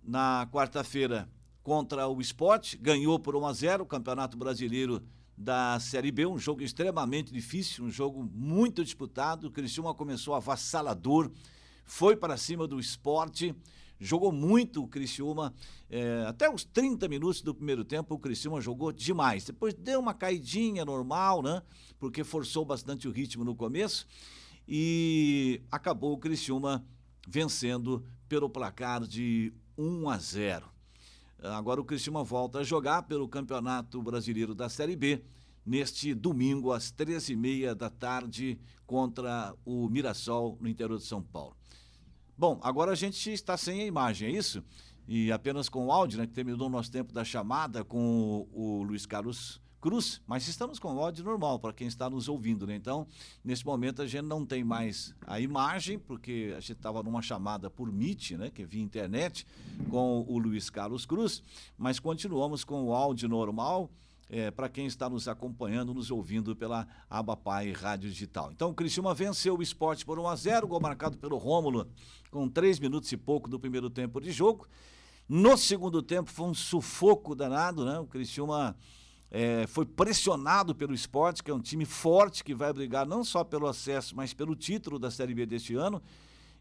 na quarta-feira contra o Sport, ganhou por 1-0 o Campeonato Brasileiro da Série B, um jogo extremamente difícil, um jogo muito disputado. O Criciúma começou avassalador, foi para cima do Sport, jogou muito o Criciúma, até os 30 minutos do primeiro tempo o Criciúma jogou demais. Depois deu uma caidinha normal, né? Porque forçou bastante o ritmo no começo e acabou o Criciúma vencendo pelo placar de 1-0. Agora o Criciúma volta a jogar pelo Campeonato Brasileiro da Série B neste domingo às 13h30 da tarde contra o Mirassol no interior de São Paulo. Bom, agora a gente está sem a imagem, é isso? E apenas com o áudio, né? Que terminou o nosso tempo da chamada com o Luiz Carlos Cruz, mas estamos com o áudio normal para quem está nos ouvindo, né? Então, nesse momento a gente não tem mais a imagem, porque a gente estava numa chamada por Meet, né? Que é via internet, com o Luiz Carlos Cruz, mas continuamos com o áudio normal, para quem está nos acompanhando, nos ouvindo pela Abba Pai Rádio Digital. Então, o Criciúma venceu o Sport por 1-0, gol marcado pelo Rômulo, com 3 minutos e pouco do primeiro tempo de jogo. No segundo tempo foi um sufoco danado, né? O Criciúma foi pressionado pelo Sport, que é um time forte, que vai brigar não só pelo acesso, mas pelo título da Série B deste ano.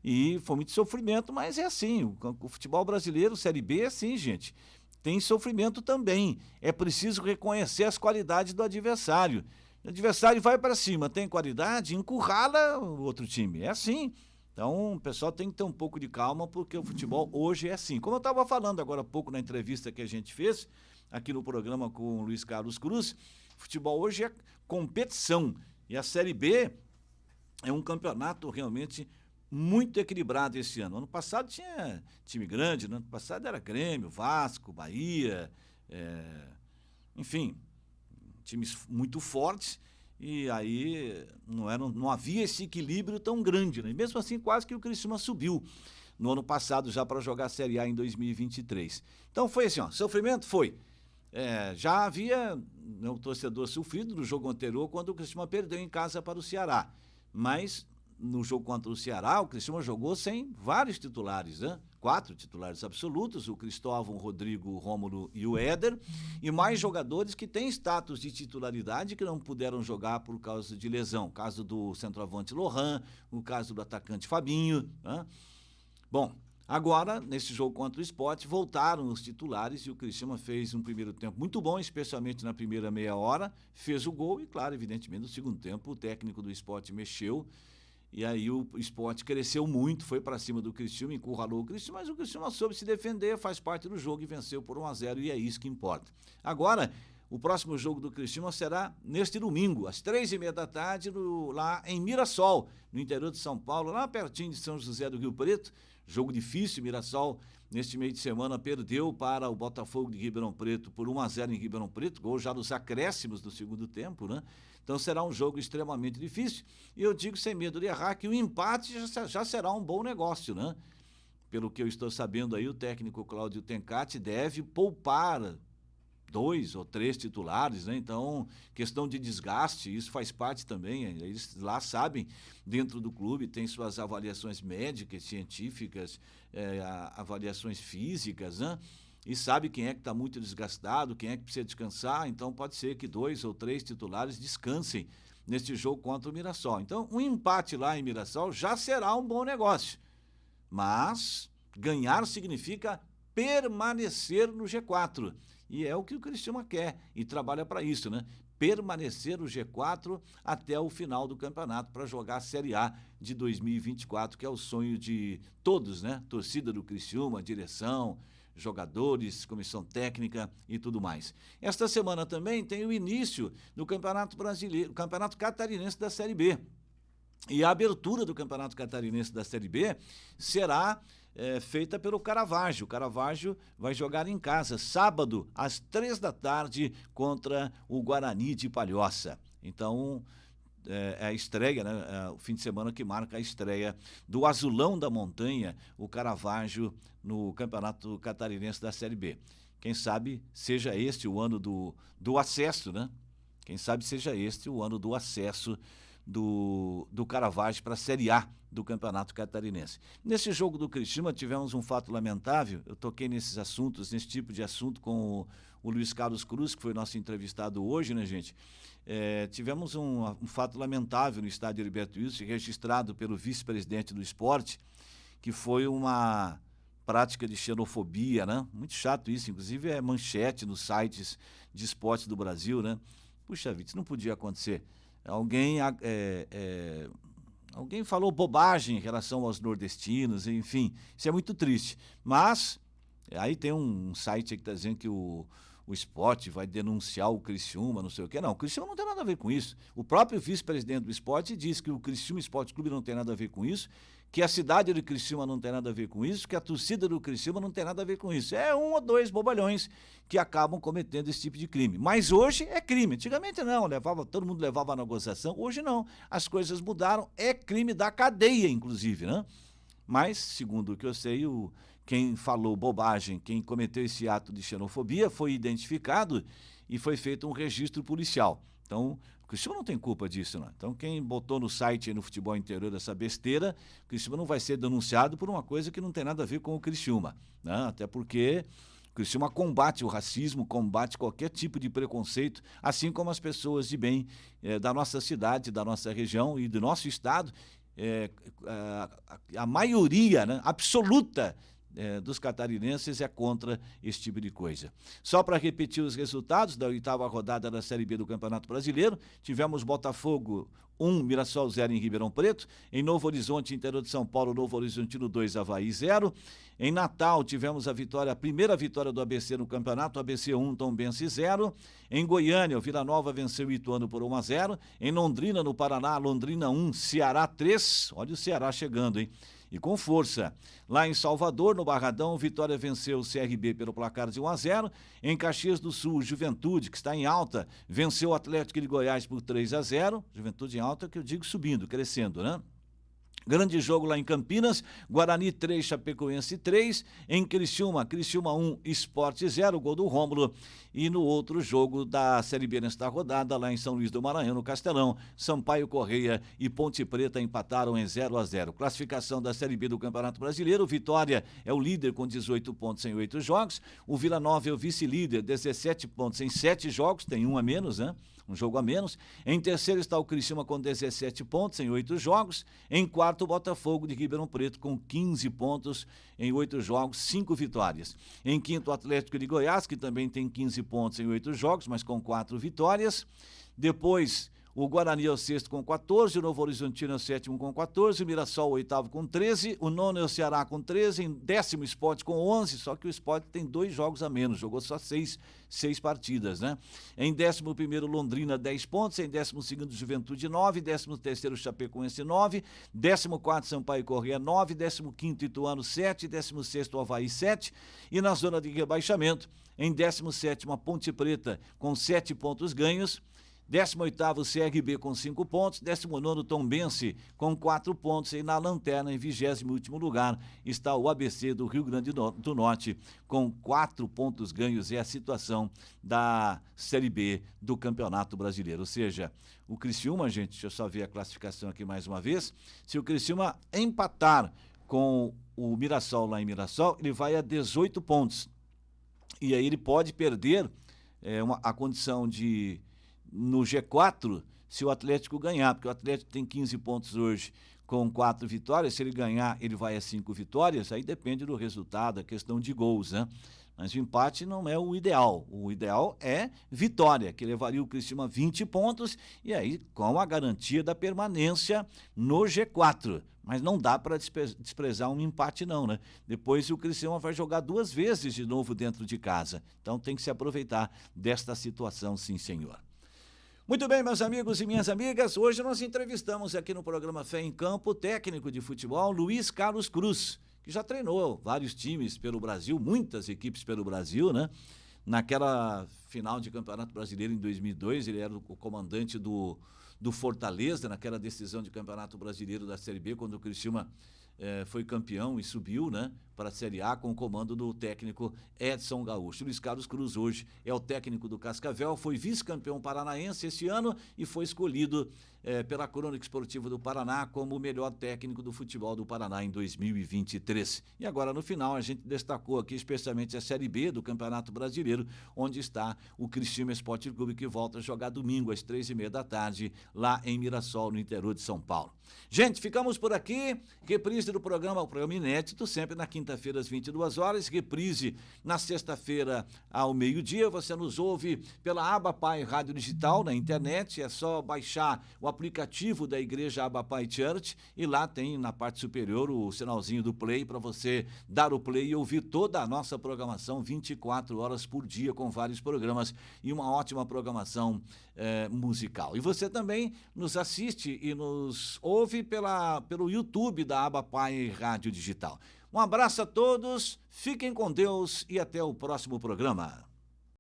E foi muito sofrimento, mas é assim, o futebol brasileiro, Série B, é assim, gente. Tem sofrimento também. É preciso reconhecer as qualidades do adversário. O adversário vai para cima, tem qualidade, encurrala o outro time. É assim. Então, o pessoal tem que ter um pouco de calma, porque o futebol hoje é assim. Como eu estava falando agora há pouco na entrevista que a gente fez, aqui no programa com o Luiz Carlos Cruz, futebol hoje é competição. E a Série B é um campeonato realmente muito equilibrado esse ano. Ano passado tinha time grande, no ano passado era Grêmio, Vasco, Bahia, enfim, times muito fortes, e aí não havia esse equilíbrio tão grande, né? E mesmo assim quase que o Criciúma subiu no ano passado já para jogar a Série A em 2023. Então foi assim, ó, sofrimento foi. Já havia, né, o torcedor sofrido no jogo anterior quando o Criciúma perdeu em casa para o Ceará, mas no jogo contra o Ceará, o Criciúma jogou sem vários titulares, né? 4 titulares absolutos, o Cristóvão, o Rodrigo, o Rômulo e o Éder, e mais jogadores que têm status de titularidade que não puderam jogar por causa de lesão. O caso do centroavante Lohan, o caso do atacante Fabinho, né? Bom, Agora, nesse jogo contra o Sport, voltaram os titulares e o Criciúma fez um primeiro tempo muito bom, especialmente na primeira meia hora, fez o gol e, claro, evidentemente, no segundo tempo o técnico do Sport mexeu e aí o Sport cresceu muito, foi para cima do Criciúma, encurralou o Criciúma, mas o Criciúma soube se defender, faz parte do jogo e venceu por 1-0 e é isso que importa. Agora, o próximo jogo do Criciúma será neste domingo, às 15h30, lá em Mirassol, no interior de São Paulo, lá pertinho de São José do Rio Preto. Jogo difícil, Mirassol, neste meio de semana, perdeu para o Botafogo de Ribeirão Preto por 1-0 em Ribeirão Preto, gol já nos acréscimos do segundo tempo, né? Então será um jogo extremamente difícil. E eu digo sem medo de errar que o empate já será um bom negócio, né? Pelo que eu estou sabendo aí, o técnico Cláudio Tencati deve poupar 2 ou 3 titulares, né? Então, questão de desgaste, isso faz parte também. Eles lá sabem, dentro do clube, tem suas avaliações médicas, científicas, avaliações físicas, né? E sabe quem é que está muito desgastado, quem é que precisa descansar. Então, pode ser que 2 ou 3 titulares descansem neste jogo contra o Mirassol. Então, um empate lá em Mirassol já será um bom negócio. Mas ganhar significa permanecer no G4. E é o que o Criciúma quer e trabalha para isso, né? Permanecer no G4 até o final do campeonato para jogar a Série A de 2024, que é o sonho de todos, né? Torcida do Criciúma, direção, jogadores, comissão técnica e tudo mais. Esta semana também tem o início do Campeonato Brasileiro, Campeonato Catarinense da Série B. E a abertura do Campeonato Catarinense da Série B será feita pelo Caravaggio. O Caravaggio vai jogar em casa, sábado, às 15h contra o Guarani de Palhoça. Então, é a estreia, né? É o fim de semana que marca a estreia do Azulão da Montanha, o Caravaggio, no Campeonato Catarinense da Série B. Quem sabe seja este o ano do acesso, né? Quem sabe seja este o ano do acesso do Caravaggio para a Série A do Campeonato Catarinense. Nesse jogo do Criciúma tivemos um fato lamentável, eu toquei nesses assuntos, nesse tipo de assunto com o Luiz Carlos Cruz, que foi nosso entrevistado hoje, né, gente? Tivemos um fato lamentável no estádio Heriberto Wilson, registrado pelo vice-presidente do esporte, que foi uma prática de xenofobia, né? Muito chato isso, inclusive é manchete nos sites de esportes do Brasil, né? Puxa vida, isso não podia acontecer. Alguém falou bobagem em relação aos nordestinos, enfim, isso é muito triste. Mas, aí tem um site que está dizendo que o esporte vai denunciar o Criciúma, não sei o quê. Não, o Criciúma não tem nada a ver com isso. O próprio vice-presidente do esporte diz que o Criciúma Esporte Clube não tem nada a ver com isso, que a cidade do Criciúma não tem nada a ver com isso, que a torcida do Criciúma não tem nada a ver com isso. É 1 ou 2 bobalhões que acabam cometendo esse tipo de crime. Mas hoje é crime. Antigamente não, todo mundo levava na gozação. Hoje não. As coisas mudaram. É crime da cadeia, inclusive, né? Mas, segundo o que eu sei, quem falou bobagem, quem cometeu esse ato de xenofobia foi identificado e foi feito um registro policial. Então, o Criciúma não tem culpa disso, não. Então, quem botou no site aí no Futebol Interior essa besteira, o Criciúma não vai ser denunciado por uma coisa que não tem nada a ver com o Criciúma, né? Até porque o Criciúma combate o racismo, combate qualquer tipo de preconceito, assim como as pessoas de bem da nossa cidade, da nossa região e do nosso estado, a maioria, né, absoluta dos catarinenses é contra esse tipo de coisa. Só para repetir os resultados da 8ª rodada da Série B do Campeonato Brasileiro, tivemos Botafogo 1, Mirassol 0 em Ribeirão Preto. Em Novo Horizonte, interior de São Paulo, Novo Horizontino 2, Avaí 0. Em Natal, tivemos a primeira vitória do ABC no campeonato, ABC 1, Tombense 0. Em Goiânia, o Vila Nova venceu o Ituano por 1-0. Em Londrina, no Paraná, Londrina 1, Ceará 3. Olha o Ceará chegando, hein? E com força. Lá em Salvador, no Barradão, Vitória venceu o CRB pelo placar de 1-0. Em Caxias do Sul, Juventude, que está em alta, venceu o Atlético de Goiás por 3-0. Juventude em alta, que eu digo subindo, crescendo, né? Grande jogo lá em Campinas, Guarani 3, Chapecoense 3, em Criciúma 1, Sport 0, gol do Rômulo. E no outro jogo da Série B nesta rodada, lá em São Luís do Maranhão, no Castelão, Sampaio Correia e Ponte Preta empataram em 0-0. Classificação da Série B do Campeonato Brasileiro, Vitória é o líder com 18 pontos em 8 jogos, o Vila Nova é o vice-líder, 17 pontos em 7 jogos, tem um a menos, né? Um jogo a menos. Em terceiro está o Criciúma com 17 pontos em 8 jogos. Em quarto quarto, o Botafogo de Ribeirão Preto, com 15 pontos em 8 jogos, 5 vitórias. Em quinto, o Atlético de Goiás, que também tem 15 pontos em 8 jogos, mas com 4 vitórias. Depois, o Guarani é o sexto com 14, o Novo Horizontino é o sétimo com 14, o Mirassol o oitavo com 13, o nono é o Ceará com 13, em décimo o Sport com 11, só que o Sport tem 2 jogos a menos, jogou só 6 partidas, né? Em 11º, Londrina, 10 pontos, em 12º, Juventude, 9, 13º, Chapecoense, 9, 14º, Sampaio Corrêa, 9, 15º, Ituano, 7, 16º, Avaí, 7, e na zona de rebaixamento, em 17º, a Ponte Preta, com 7 pontos ganhos, 18º, CRB com 5 pontos, 19º, Tombense com 4 pontos, e na lanterna, em 20º lugar, está o ABC do Rio Grande do Norte, com 4 pontos ganhos. É a situação da Série B do Campeonato Brasileiro. Ou seja, o Criciúma, gente, deixa eu só ver a classificação aqui mais uma vez, se o Criciúma empatar com o Mirassol lá em Mirassol, ele vai a 18 pontos. E aí ele pode perder a condição de no G4, se o Atlético ganhar, porque o Atlético tem 15 pontos hoje com 4 vitórias, se ele ganhar, ele vai a 5 vitórias, aí depende do resultado, a questão de gols, né? Mas o empate não é o ideal é vitória, que levaria o Criciúma a 20 pontos, e aí com a garantia da permanência no G4. Mas não dá para desprezar um empate não, né? Depois o Criciúma vai jogar 2 vezes de novo dentro de casa, então tem que se aproveitar desta situação, sim senhor. Muito bem, meus amigos e minhas amigas, hoje nós entrevistamos aqui no programa Fé em Campo o técnico de futebol Luiz Carlos Cruz, que já treinou vários times pelo Brasil, muitas equipes pelo Brasil, né? Naquela final de Campeonato Brasileiro em 2002, ele era o comandante do Fortaleza, naquela decisão de Campeonato Brasileiro da Série B, quando o Criciúma foi campeão e subiu, né, para a Série A com o comando do técnico Edson Gaúcho. Luiz Carlos Cruz hoje é o técnico do Cascavel, foi vice-campeão paranaense esse ano e foi escolhido pela Crônica Esportiva do Paraná como o melhor técnico do futebol do Paraná em 2023. E agora no final a gente destacou aqui especialmente a Série B do Campeonato Brasileiro, onde está o Criciúma Esporte Clube, que volta a jogar domingo às 3h30 da tarde lá em Mirassol, no interior de São Paulo. Gente, ficamos por aqui. Reprise do programa, o programa inédito, sempre na quinta-feira às 22 horas, reprise na sexta-feira ao meio-dia. Você nos ouve pela Abapai Rádio Digital na internet, é só baixar o aplicativo da Igreja Abapai Church e lá tem na parte superior o sinalzinho do play para você dar o play e ouvir toda a nossa programação 24 horas por dia com vários programas e uma ótima programação musical. E você também nos assiste e nos ouve pelo YouTube da Abapai Rádio Digital. Um abraço a todos, fiquem com Deus e até o próximo programa.